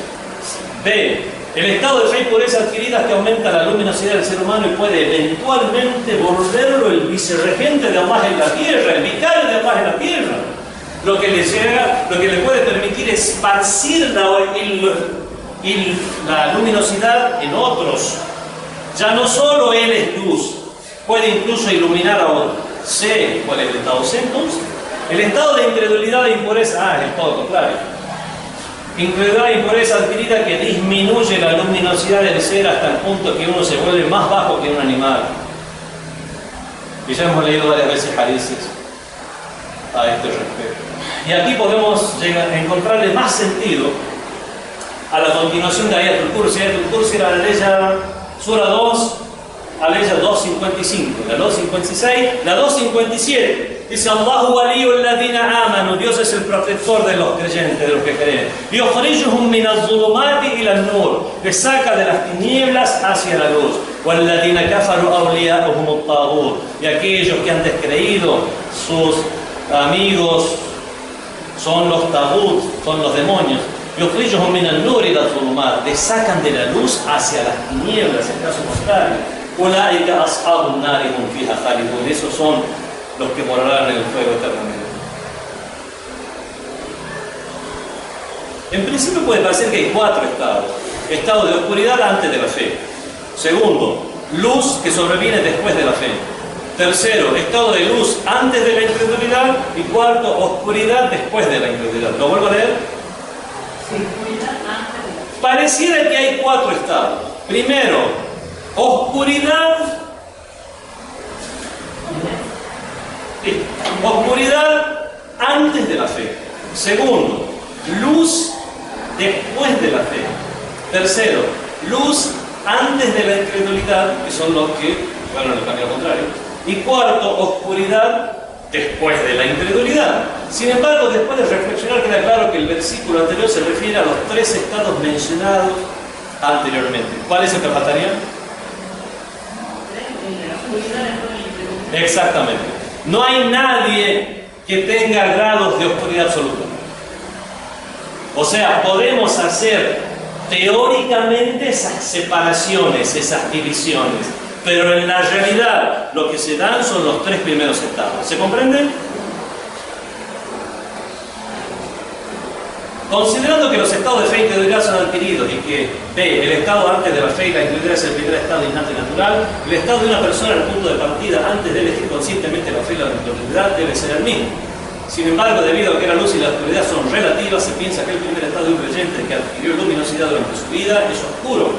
B. El estado de fe y pureza adquiridas que aumenta la luminosidad del ser humano y puede eventualmente volverlo el vicerregente de Allah en la tierra, el vicario de Allah en la tierra. Lo que le puede permitir esparcir la luminosidad en otros. Ya no solo él es luz, puede incluso iluminar a otros. C. ¿Cuál es el estado C entonces? El estado de incredulidad e impureza. Es todo lo contrario. Incredulidad e impureza adquirida que disminuye la luminosidad del ser hasta el punto que uno se vuelve más bajo que un animal. Y ya hemos leído varias veces hadices a este respecto. Y aquí podemos encontrarle más sentido a la continuación de Ayatul Kursi. Ayatul Kursi era la ley Sura 2, Aleya 2.55, la 2.56, la 2.57. Dice: Allahu waliyul ladina amanu, Dios es el protector de los creyentes, de los que creen. Yukhrijuhum minaz zulumati ila an-nur, les saca de las tinieblas hacia la luz. Wal ladina kafaru awliya'uhum at-taghut, y aquellos que han descreído, sus amigos son los taghut, son los demonios. Yukhrijuhum minan nur ila az-zulumat, les sacan de la luz hacia las tinieblas, en caso contrario. Ulaika ashabun nari hum fiha khalidun, esos son los que morarán en el fuego eternamente. En principio puede parecer que hay 4 estados. Estado de oscuridad antes de la fe. Segundo, luz que sobreviene después de la fe. Tercero, estado de luz antes de la incredulidad. Y cuarto, oscuridad después de la incredulidad. ¿Lo vuelvo a leer? Sí. Pareciera que hay 4 estados. Primero, oscuridad. Oscuridad antes de la fe. Segundo, luz después de la fe. Tercero, luz antes de la incredulidad, que son los que fueron en el camino contrario. Y cuarto, oscuridad después de la incredulidad. Sin embargo, después de reflexionar, queda claro que el versículo anterior se refiere a los 3 estados mencionados anteriormente. ¿Cuál es el que faltaría? Exactamente. No hay nadie que tenga grados de oscuridad absoluta. O sea, podemos hacer teóricamente esas separaciones, esas divisiones, pero en la realidad lo que se dan son los 3 primeros estados. ¿Se comprende? Considerando que los estados de fe y incredulidad son adquiridos y que B, el estado antes de la fe y la incredulidad es el primer estado innato y natural, el estado de una persona en el punto de partida antes de elegir conscientemente la fe y la incredulidad debe ser el mismo. Sin embargo, debido a que la luz y la oscuridad son relativas, se piensa que el primer estado de un creyente que adquirió luminosidad durante su vida es oscuro,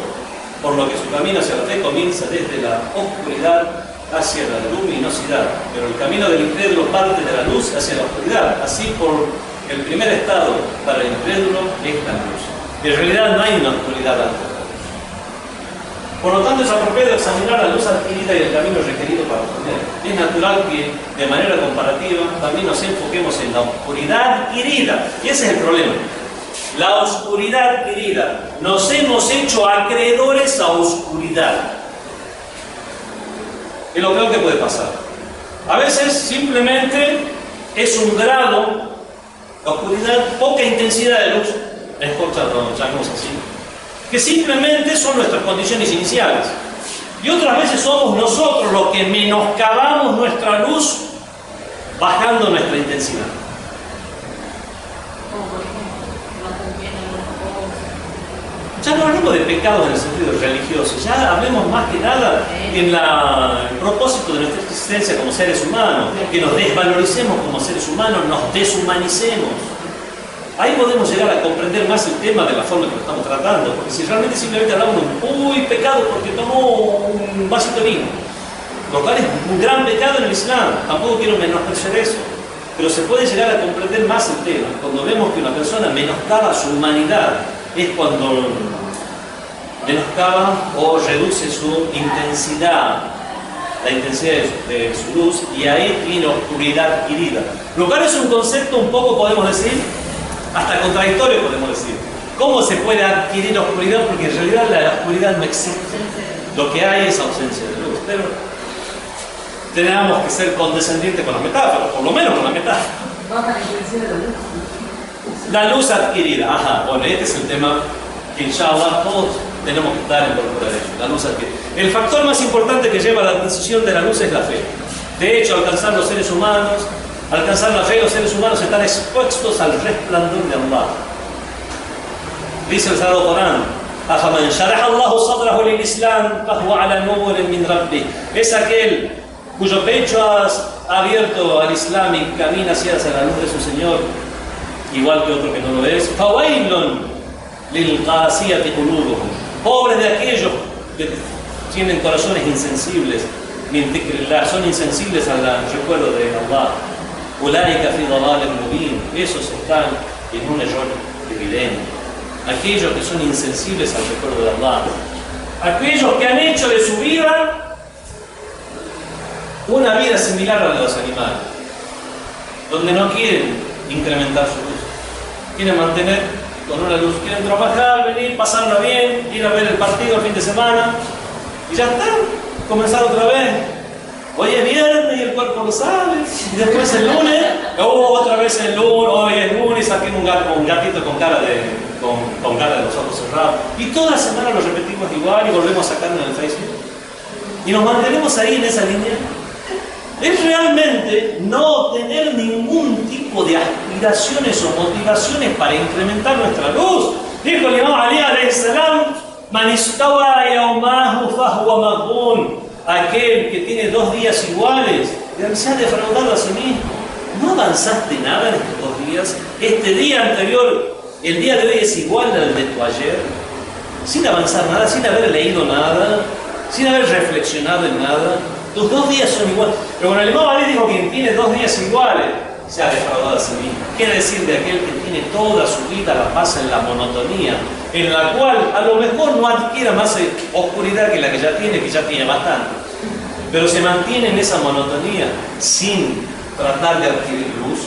por lo que su camino hacia la fe comienza desde la oscuridad hacia la luminosidad, pero el camino del incrédulo parte de la luz hacia la oscuridad. Así, por el primer estado para el incrédulo es la luz. En realidad no hay una oscuridad antes de la luz. Por lo tanto, es apropiado examinar la luz adquirida y el camino requerido para obtener. Es natural que, de manera comparativa, también nos enfoquemos en la oscuridad adquirida. Y ese es el problema. La oscuridad adquirida. Nos hemos hecho acreedores a oscuridad. Es lo peor que puede pasar. A veces simplemente es un grado, la oscuridad, poca intensidad de luz, es corta, lo llamamos así, que simplemente son nuestras condiciones iniciales. Y otras veces somos nosotros los que menoscabamos nuestra luz bajando nuestra intensidad. Como por ejemplo, Ya no hablemos de pecados en el sentido religioso, ya hablemos más que nada en el propósito de nuestra existencia como seres humanos, que nos desvaloricemos como seres humanos, nos deshumanicemos. Ahí podemos llegar a comprender más el tema de la forma que lo estamos tratando, porque si realmente simplemente hablamos de un pecado porque tomó un vasito de vino, lo cual es un gran pecado en el Islam, tampoco quiero menospreciar eso, pero se puede llegar a comprender más el tema. Cuando vemos que una persona menoscaba su humanidad, es cuando menoscaba o reduce su intensidad, la intensidad de su luz, y ahí tiene oscuridad adquirida. Lo cual es un concepto un poco, podemos decir, hasta contradictorio, podemos decir. ¿Cómo se puede adquirir oscuridad? Porque en realidad la oscuridad no existe. Lo que hay es ausencia de luz. Pero tenemos que ser condescendientes con las metáforas, por lo menos con la metáfora. Baja la intensidad de la luz. La luz adquirida, ajá, bueno, este es el tema que inshallah todos tenemos que estar en procura de ello, la luz adquirida. El factor más importante que lleva a la adquisición de la luz es la fe. De hecho, alcanzar la fe, los seres humanos están expuestos al resplandor de Allah. Dice el Sagrado Corán: أَفَمَنْ شَرَحَ اللَّهُ صَدْرَهُ لِلْإِسْلَامِ فَهُوَ عَلَى نُورٍ مِنْ رَبِّهِ. Es aquel cuyo pecho has abierto al Islam y camina hacia la luz de su Señor, igual que otro que no lo es. فَوَيْلٌ لِلْقَاسِيَةِ قُلُوبُهُمْ. Pobres de aquellos que tienen corazones insensibles, son insensibles al recuerdo de Allah. أُولَٰئِكَ فِي ضَلَالٍ مُبِينٍ. Esos están en un error evidente. Aquellos que son insensibles al recuerdo de Allah, aquellos que han hecho de su vida una vida similar a la de los animales, donde no quieren incrementar su luz, quieren mantener con una luz, quieren trabajar, venir, pasarla bien, ir a ver el partido el fin de semana y ya está, comenzar otra vez. Hoy es viernes y el cuerpo lo sabe, y después el lunes, otra vez el lunes, hoy es lunes, saqué un gatito con cara de los ojos cerrados, y toda la semana lo repetimos igual y volvemos a sacarlo en el Facebook y nos mantenemos ahí en esa línea. Es realmente no tener ningún tipo de aspiraciones o motivaciones para incrementar nuestra luz. Dijo el Imam Ali alayhi salam: "Man istawa yawmahu fahuwa maghbun". Aquel que tiene 2 días iguales se ha defraudado a sí mismo. No avanzaste nada en estos 2 días. Este día anterior, el día de hoy es igual al de tu ayer, sin avanzar nada, sin haber leído nada, sin haber reflexionado en nada. Tus 2 días son iguales. Pero cuando el Imam Ali dijo: quien tiene 2 días iguales se ha defraudado a sí mismo. Quiere decir de aquel que tiene toda su vida la pasa en la monotonía, en la cual a lo mejor no adquiera más oscuridad que la que ya tiene bastante, pero se mantiene en esa monotonía sin tratar de adquirir luz.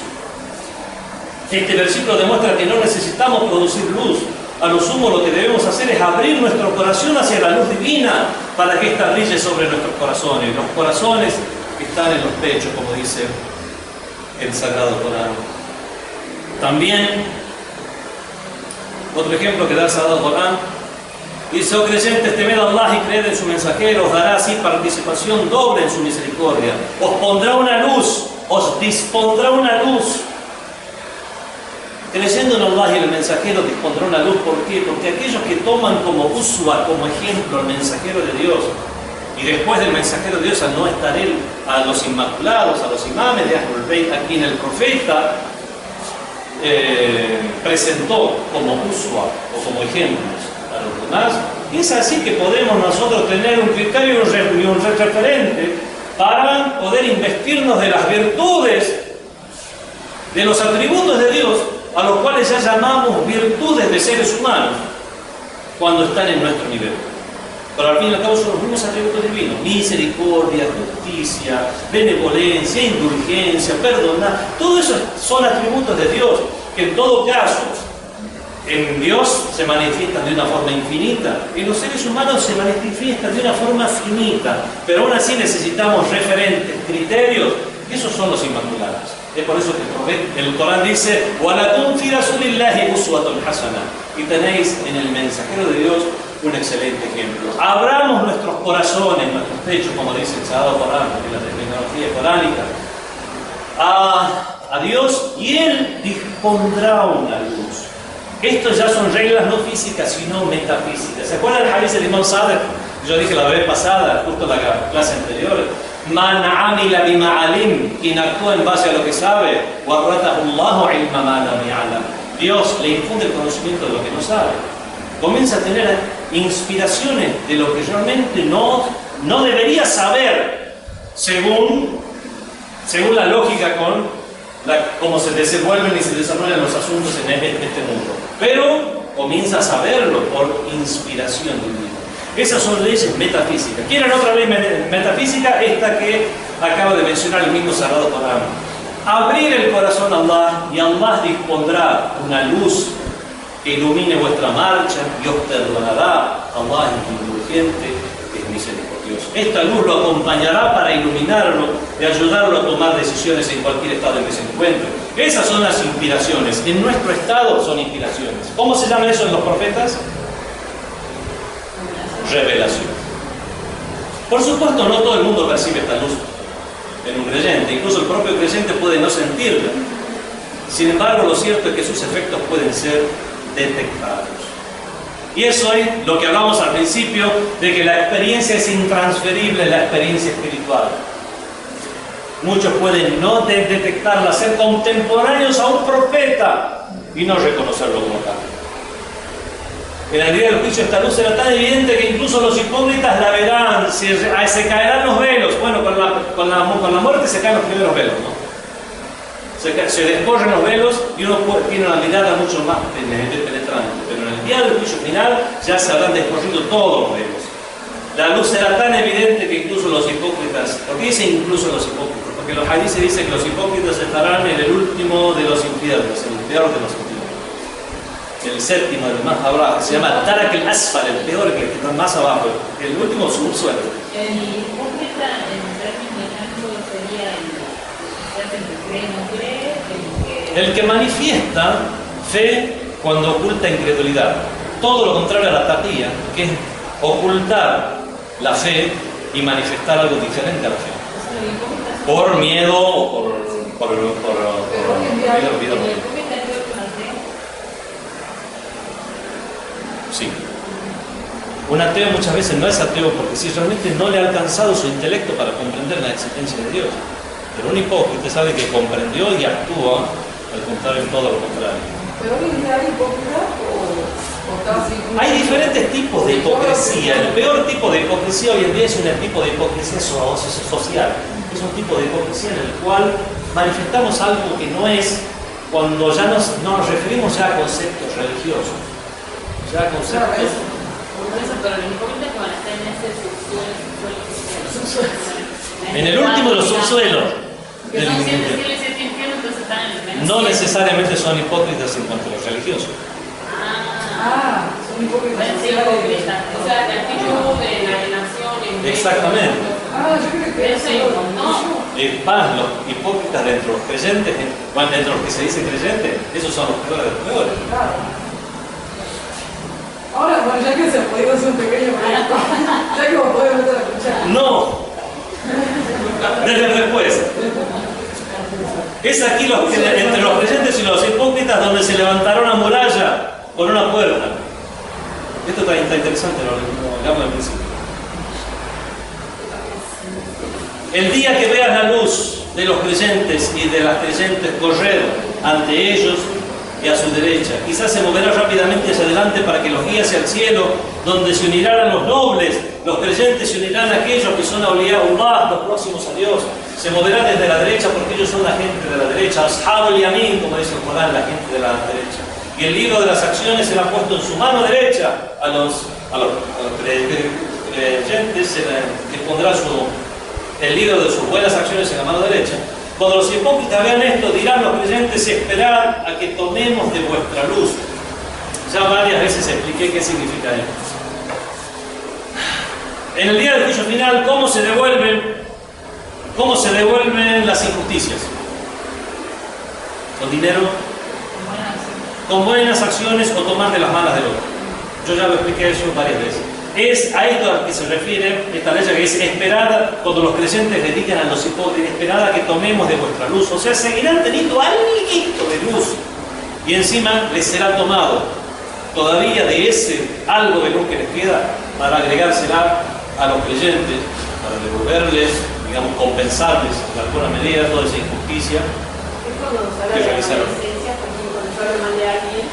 Este versículo demuestra que no necesitamos producir luz. A lo sumo lo que debemos hacer es abrir nuestro corazón hacia la luz divina para que ésta brille sobre nuestros corazones. Los corazones están en los pechos, como dice el Sagrado Corán. También, otro ejemplo que da el Sagrado Corán, dice: oh creyentes, temed a Allah y creed en su mensajero, os dará así participación doble en su misericordia. Os pondrá una luz, os dispondrá una luz. Creyendo en Allah y el mensajero dispondrá una luz. ¿Por qué? Porque aquellos que toman como uswa, como ejemplo, al mensajero de Dios, y después del mensajero de Dios, al no estar él, a los inmaculados, a los imames de Ahlul Bayt, a quien el profeta presentó como uswa o como ejemplos a los demás, y es así que podemos nosotros tener un criterio y un referente para poder investirnos de las virtudes, de los atributos de Dios, a los cuales ya llamamos virtudes de seres humanos cuando están en nuestro nivel. Pero al fin y al cabo son los mismos atributos divinos: misericordia, justicia, benevolencia, indulgencia, perdonar. Todo eso son atributos de Dios, que en todo caso en Dios se manifiestan de una forma infinita, en los seres humanos se manifiestan de una forma finita, pero aún así necesitamos referentes, criterios, y esos son los inmaculados. Es por eso que el Corán dice: وَلَكُمْ فِي رَسُولِ اللَّهِ أُسْوَةٌ حَسَنَةٌ. Y tenéis en el mensajero de Dios un excelente ejemplo. Abramos nuestros corazones, nuestros pechos, como dice el Sagrado Corán, en la terminología coránica, a Dios, y Él dispondrá una luz. Esto ya son reglas no físicas, sino metafísicas. ¿Se acuerdan del hadith del Imam Sadiq? Yo dije la vez pasada, justo en la clase anterior. Man amila bima alim, quien actúa en base a lo que sabe, Allahu ilma ma lam ya'lam. Dios le infunde el conocimiento de lo que no sabe. Comienza a tener inspiraciones de lo que realmente no debería saber, según la lógica con cómo se desenvuelven y se desarrollan los asuntos en este mundo. Pero comienza a saberlo por inspiración divina. Esas son leyes metafísicas. ¿Quieren otra ley metafísica? Esta que acaba de mencionar el mismo Sagrado Corán. Abrir el corazón a Allah y Allah dispondrá una luz que ilumine vuestra marcha y os perdonará. Allah es indulgente, es misericordioso. Esta luz lo acompañará para iluminarlo y ayudarlo a tomar decisiones en cualquier estado en que se encuentre. Esas son las inspiraciones. En nuestro estado son inspiraciones. ¿Cómo se llama eso en los profetas? Revelación. Por supuesto, no todo el mundo percibe esta luz en un creyente. Incluso el propio creyente puede no sentirla. Sin embargo, lo cierto es que sus efectos pueden ser detectados. Y eso es lo que hablamos al principio, de que la experiencia es intransferible, la experiencia espiritual. Muchos pueden no detectarla, ser contemporáneos a un profeta y no reconocerlo como tal. En el día del juicio esta luz será tan evidente que incluso los hipócritas la verán, se caerán los velos. Bueno, con la muerte se caen los primeros velos, ¿no? Se descorren los velos y uno tiene una mirada mucho más penetrante. Pero en el día del juicio final ya se habrán descorrido todos los velos. La luz será tan evidente que incluso los hipócritas, ¿por qué dice incluso los hipócritas? Porque los hadices dicen que los hipócritas estarán en el último de los infiernos, el peor de los infiernos. El séptimo, el más abajo, se llama Tarak el Asfal, el peor, que está más abajo, el último subsuelo. El hipócrita en términos de campo sería el que cree, no cree, el que manifiesta fe cuando oculta incredulidad. Todo lo contrario a la tapía, que es ocultar la fe y manifestar algo diferente a la fe. Por miedo o por miedo. Sí. Un ateo muchas veces no es ateo porque si realmente no le ha alcanzado su intelecto para comprender la existencia de Dios. Pero un hipócrita sabe que comprendió y actúa al contrario en todo lo contrario. ¿Pero hoy en día hay hipócritas o casi? Hay diferentes tipos de hipocresía. El peor tipo de hipocresía hoy en día es un tipo de hipocresía social. Es un tipo de hipocresía en el cual manifestamos algo que no es cuando ya nos referimos ya a conceptos religiosos. Ya conceptos. Por eso, pero los hipócritas que van a estar en ese subsuelo. En el último de los subsuelos. Que son siempre infierno, entonces están en el menos. No necesariamente son hipócritas en cuanto a los religiosos. Son hipócritas. Pueden ser hipócritas. O sea, la actitud de la alienación. Exactamente. Yo creo que eso es un montón. Los hipócritas dentro de los creyentes, dentro de los que se dicen creyentes, esos son los peores de los peores. Claro. Ahora, bueno, ya que se ha podido hacer un pequeño proyecto, ya que vos podés meter a escuchar. No. Desde después. Es aquí entre los creyentes y los hipócritas donde se levantará una muralla con una puerta. Esto está interesante, lo hablamos al principio. El día que veas la luz de los creyentes y de las creyentes correr ante ellos y a su derecha, quizás se moverá rápidamente hacia adelante para que los guíe hacia el cielo, donde se unirán a los nobles. Los creyentes se unirán a aquellos que son awliyaullah, los próximos a Dios. Se moverán desde la derecha porque ellos son la gente de la derecha. Ashabul yamin, como dice el Corán, la gente de la derecha. Y el libro de las acciones será puesto en su mano derecha. A los creyentes se les pondrá el libro de sus buenas acciones en la mano derecha. Cuando los hipócritas vean esto, dirán los creyentes: esperad a que tomemos de vuestra luz. Ya varias veces expliqué qué significa esto. En el día del juicio final, ¿cómo se devuelven las injusticias? ¿Con dinero? ¿Con buenas acciones o tomar de las malas del otro? Yo ya lo expliqué eso varias veces. Es a esto a que se refiere esta ley, que es esperada cuando los creyentes le digan a los hipócritas: esperada que tomemos de vuestra luz. O sea, seguirán teniendo algo de luz, y encima les será tomado todavía de ese algo de luz que les queda para agregársela a los creyentes, para devolverles, digamos, compensarles de alguna medida toda esa injusticia Es cuando se habla que de la realizaron. maledicencia, por ejemplo, cuando yo le mandé a alguien,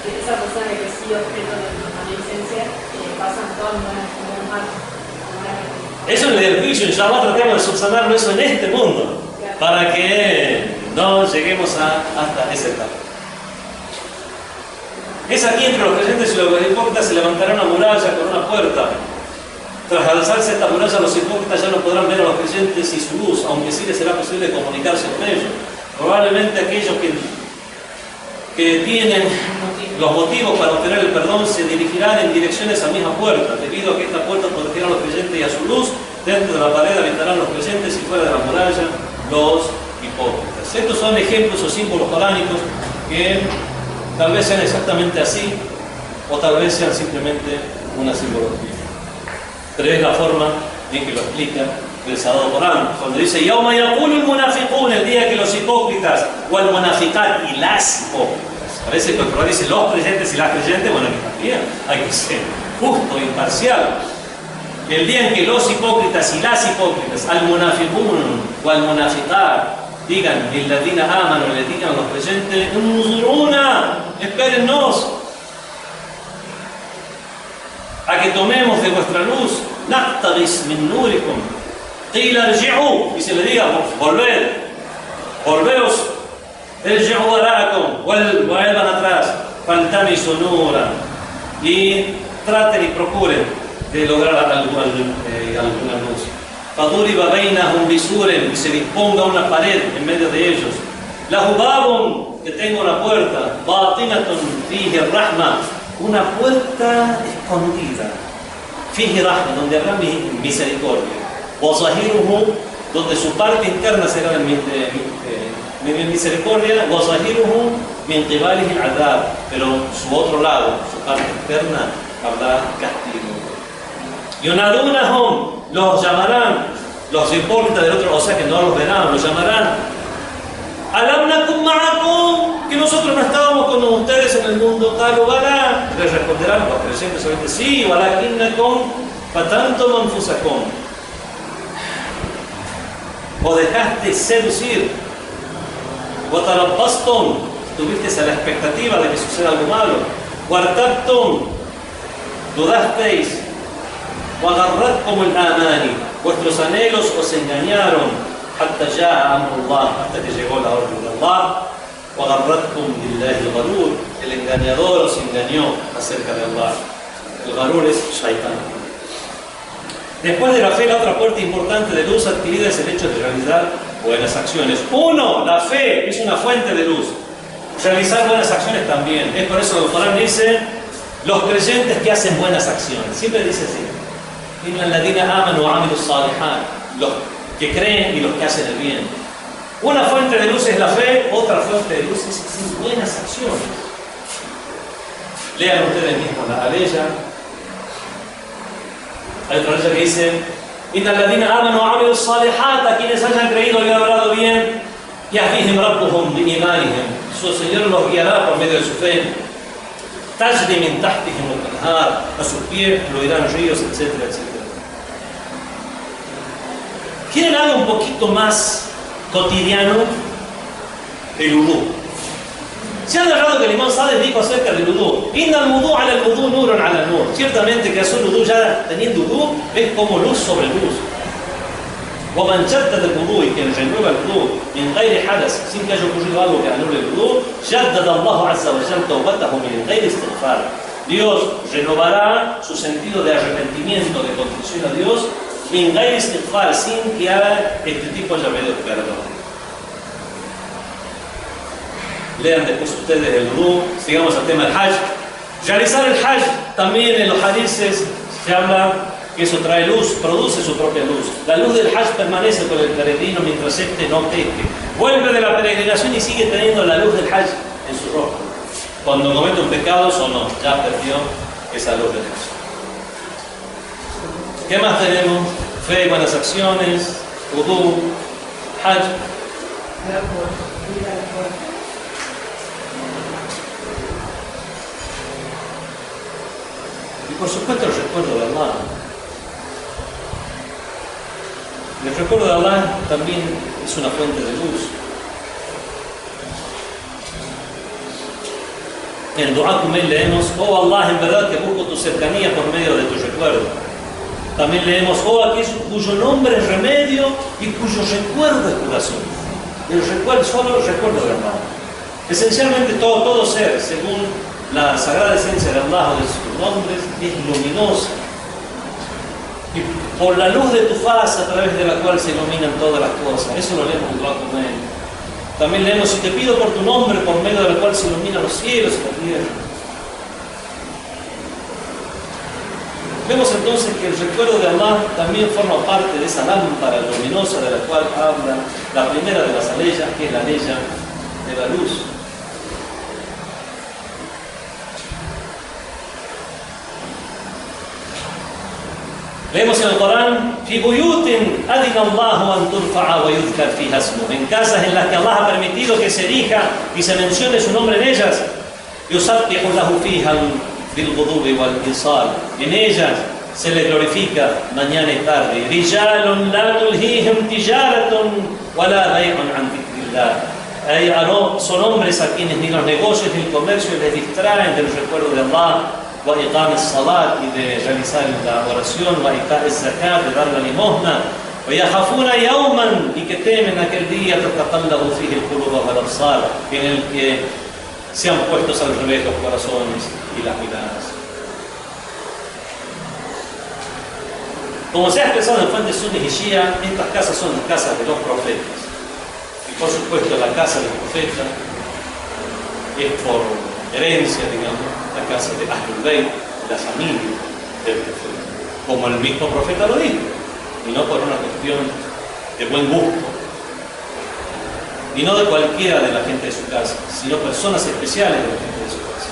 que esa persona que ha sido objeto de la maledicencia, pasan todas como mal. Eso en el juicio, inshallah, tratemos de subsanarlo eso en este mundo, para que no lleguemos hasta esa etapa. Es aquí entre los creyentes y los hipócritas se levantará una muralla con una puerta. Tras alzarse esta muralla, los hipócritas ya no podrán ver a los creyentes y su luz, aunque sí les será posible comunicarse con ellos. Probablemente aquellos que tienen los motivos para obtener el perdón se dirigirán en dirección a esa misma puerta, debido a que esta puerta protegerá a los creyentes y a su luz. Dentro de la pared habitarán los creyentes y fuera de la muralla los hipócritas. Estos son ejemplos o símbolos coránicos que tal vez sean exactamente así o tal vez sean simplemente una simbología. Pero es la forma en que lo explica el Sagrado Corán. Cuando dice Yauma yaqulu al-munafiqun, el día que los hipócritas o el munafiqat y las hipócritas. A veces cuando el Corán dice los creyentes y las creyentes, bueno, aquí también hay que ser justo e imparcial. El día en que los hipócritas y las hipócritas, al-munafiqun o al-munafiqat, digan, el ladina aman o le digan a los creyentes, unzuruna, espérennos a que tomemos de vuestra luz, naqtabis min nurikum, qila irji'u, y se le diga, volveos, irji'u warakum, vuelvan atrás, faltamisu nuran, y traten y procuren de lograr alguna luz. Faduriba bainahum bisuren, y se disponga una pared en medio de ellos. Lahu babun, que tenga una puerta, batinatun fihi rahma, una puerta escondida, fihi rahma, donde habrá misericordia. Wa zahiruhu, donde su parte interna será de misericordia. Wa zahiruhu min qibalihi al-adab, pero su otro lado, su parte externa, habrá castigo. Yunadunahum, los llamarán, los hipócritas del otro, o sea que no los verán, los llamarán. Alam nakum ma'akum, que nosotros no estábamos con ustedes en el mundo. Qalu bala, les responderán los creyentes obviamente, sí, walakinnakum fatantum anfusakum, o dejaste seducir, wa tarabbastum, tuviste a la expectativa de que suceda algo malo, wartabtum, dudasteis, wa garratkum al-amani, vuestros anhelos os engañaron, hasta que llegó la orden de Allah, وَغَرَّتْكُمْ بِاللَّهِ الْغَرُورِ, el engañador os engañó acerca de Allah. El Garur es Shaitán. Después de la fe, la otra puerta importante de luz adquirida es el hecho de realizar buenas acciones. Uno, la fe es una fuente de luz. Realizar buenas acciones también. Es por eso que el Corán dice, los creyentes que hacen buenas acciones. Siempre dice así. Inna alladhina amanu wa amilu salihat, los que creen y los que hacen el bien. Una fuente de luz es la fe, otra fuente de luz es hacer buenas acciones. Lean ustedes mismos la aleya. Hay otra aleya que dice, Inna alladhina amanu wa amilu salihat, a quienes hayan creído y hablado bien, yahdihim rabbuhum bi imanihim, su Señor los guiará por medio de su fe. Tajri min tahtihim al-anhar, a sus pies fluirán ríos, etcétera, etcétera. ¿Quieren algo un poquito más cotidiano? El udú. Se ha narrado que el imán Sadiq dijo acerca del udú, Inna al-udú ala al-udú nurun ala nur. Ciertamente que hacer udú, ya teniendo udú, es como luz sobre luz. وَمَنْ جَدَّدَ الْوُضُوء, y quien renueva el udú min غير حدث, sin que haya ocurrido algo que anule el udú, جَدَّدَ اللَّهُ عَزَّ وَجَلَّ تَوْبَتَهُ مِنْ غير استغفار. Dios renovará su sentido de arrepentimiento, de contrición a Dios, min غير استغفار, sin que haga este tipo de pedido de perdón. Lean después ustedes el udú. Sigamos al tema del hajj. Realizar el hajj, también en los hadices se habla que eso trae luz, produce su propia luz. La luz del hajj permanece con el peregrino mientras éste no peque. Vuelve de la peregrinación y sigue teniendo la luz del hajj en su rostro. Cuando comete un pecado o no, ya perdió esa luz del hajj. ¿Qué más tenemos? Fe, buenas acciones, udú, hajj. por supuesto el recuerdo de Allah. El recuerdo de Allah también es una fuente de luz. En el Dua Kumail leemos: oh Allah, en verdad que busco tu cercanía por medio de tu recuerdo. También leemos: oh aquel cuyo nombre es remedio y cuyo recuerdo es curación. El recuerdo, solo el recuerdo de Allah. Esencialmente todo ser, según la sagrada esencia de Allah o de sus nombres, es luminosa. Y por la luz de tu faz a través de la cual se iluminan todas las cosas. Eso lo leemos en Dua Kumail. También leemos: y te pido por tu nombre, por medio del cual se iluminan los cielos y la tierra. Vemos entonces que el recuerdo de Allah también forma parte de esa lámpara luminosa de la cual habla la primera de las aleyas, que es la aleya de la luz. Leemos en el Corán: "Fi buyutin adina Allahu an turfa'a wa yuzkar fiha ismuhu", en casas en las que Allah ha permitido que se erija y se mencione su nombre en ellas. "Yusabbihu lahu fiha bil ghudubi wal isal", en ellas se le glorifica mañana y tarde. "Rijalun la tulhihim tijaratun wa la bay'un an dhikrillah", son hombres a quienes ni los negocios ni el comercio les distraen del recuerdo de Allah. وإقام الصلاة y de realizar la oración, وإيتاء الزكاة de dar la limosna, ويخافون يوما y que temen aquel día تتقلب فيه القلوب والأبصار, en el que se han puestos al revés los corazones y las miradas. Como se ha expresado en fuentes suníes y shia, estas casas son las casas de los profetas. Y por supuesto la casa del profeta es por herencia, digamos, la casa de Ahlul Bayt, la familia del profeta, como el mismo profeta lo dijo, y no por una cuestión de buen gusto, y no de cualquiera de la gente de su casa, sino personas especiales de la gente de su casa,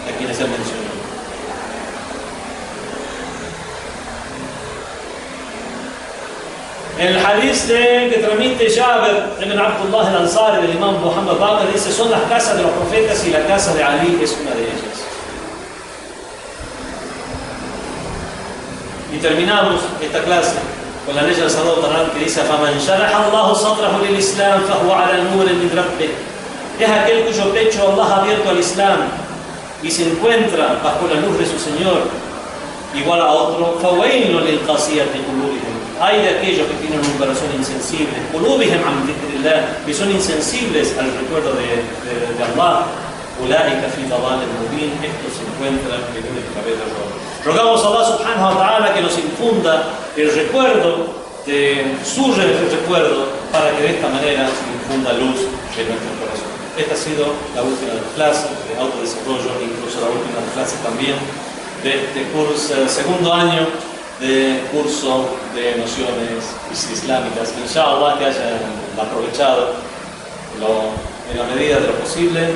a quienes él mencionó. En el hadith que transmite Jabir ibn Abdullah al-Ansari del imam Muhammad Baqir, dice: son las casas de los profetas y la casa de Ali es una de ellas. Y terminamos esta clase con la ley del Salvador Taral, que dice: فَمَنْ شَرَحَ اللَّهُ صَدْرَهُ لِلْإِسْلَامِ فَهُوَ عَلَى نُورٍ مِنْ رَبِّهِ. Es aquel cuyo pecho Allah ha abierto al Islam y se encuentra bajo la luz de su Señor. Igual a otro: فَوَيْلٌ لِلْقَاسِيَةِ قُلُوبِهِمْ. Hay de aquellos que tienen un corazón insensible, قُلُوبِهِمْ عَنْ ذِكْرِ اللَّهِ, que son insensibles al recuerdo de Allah. أُولَٰئِكَ فِي ضَلَالٍ مُبِينٍ. Estos se encuentran en un descarriado. Rogamos a Allah subhanahu wa ta'ala que nos infunda el recuerdo de su recuerdo, para que de esta manera se infunda luz en nuestro corazón. Esta ha sido la última de las clases de autodesarrollo, incluso la última clase también de este curso, segundo año de curso de nociones islámicas. Inshallah que hayan aprovechado en la medida de lo posible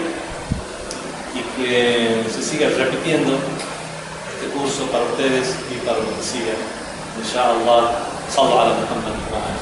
y que se siga repitiendo este curso para ustedes y para los que sigan. Inshallah. Sallu ala Muhammad wa ala.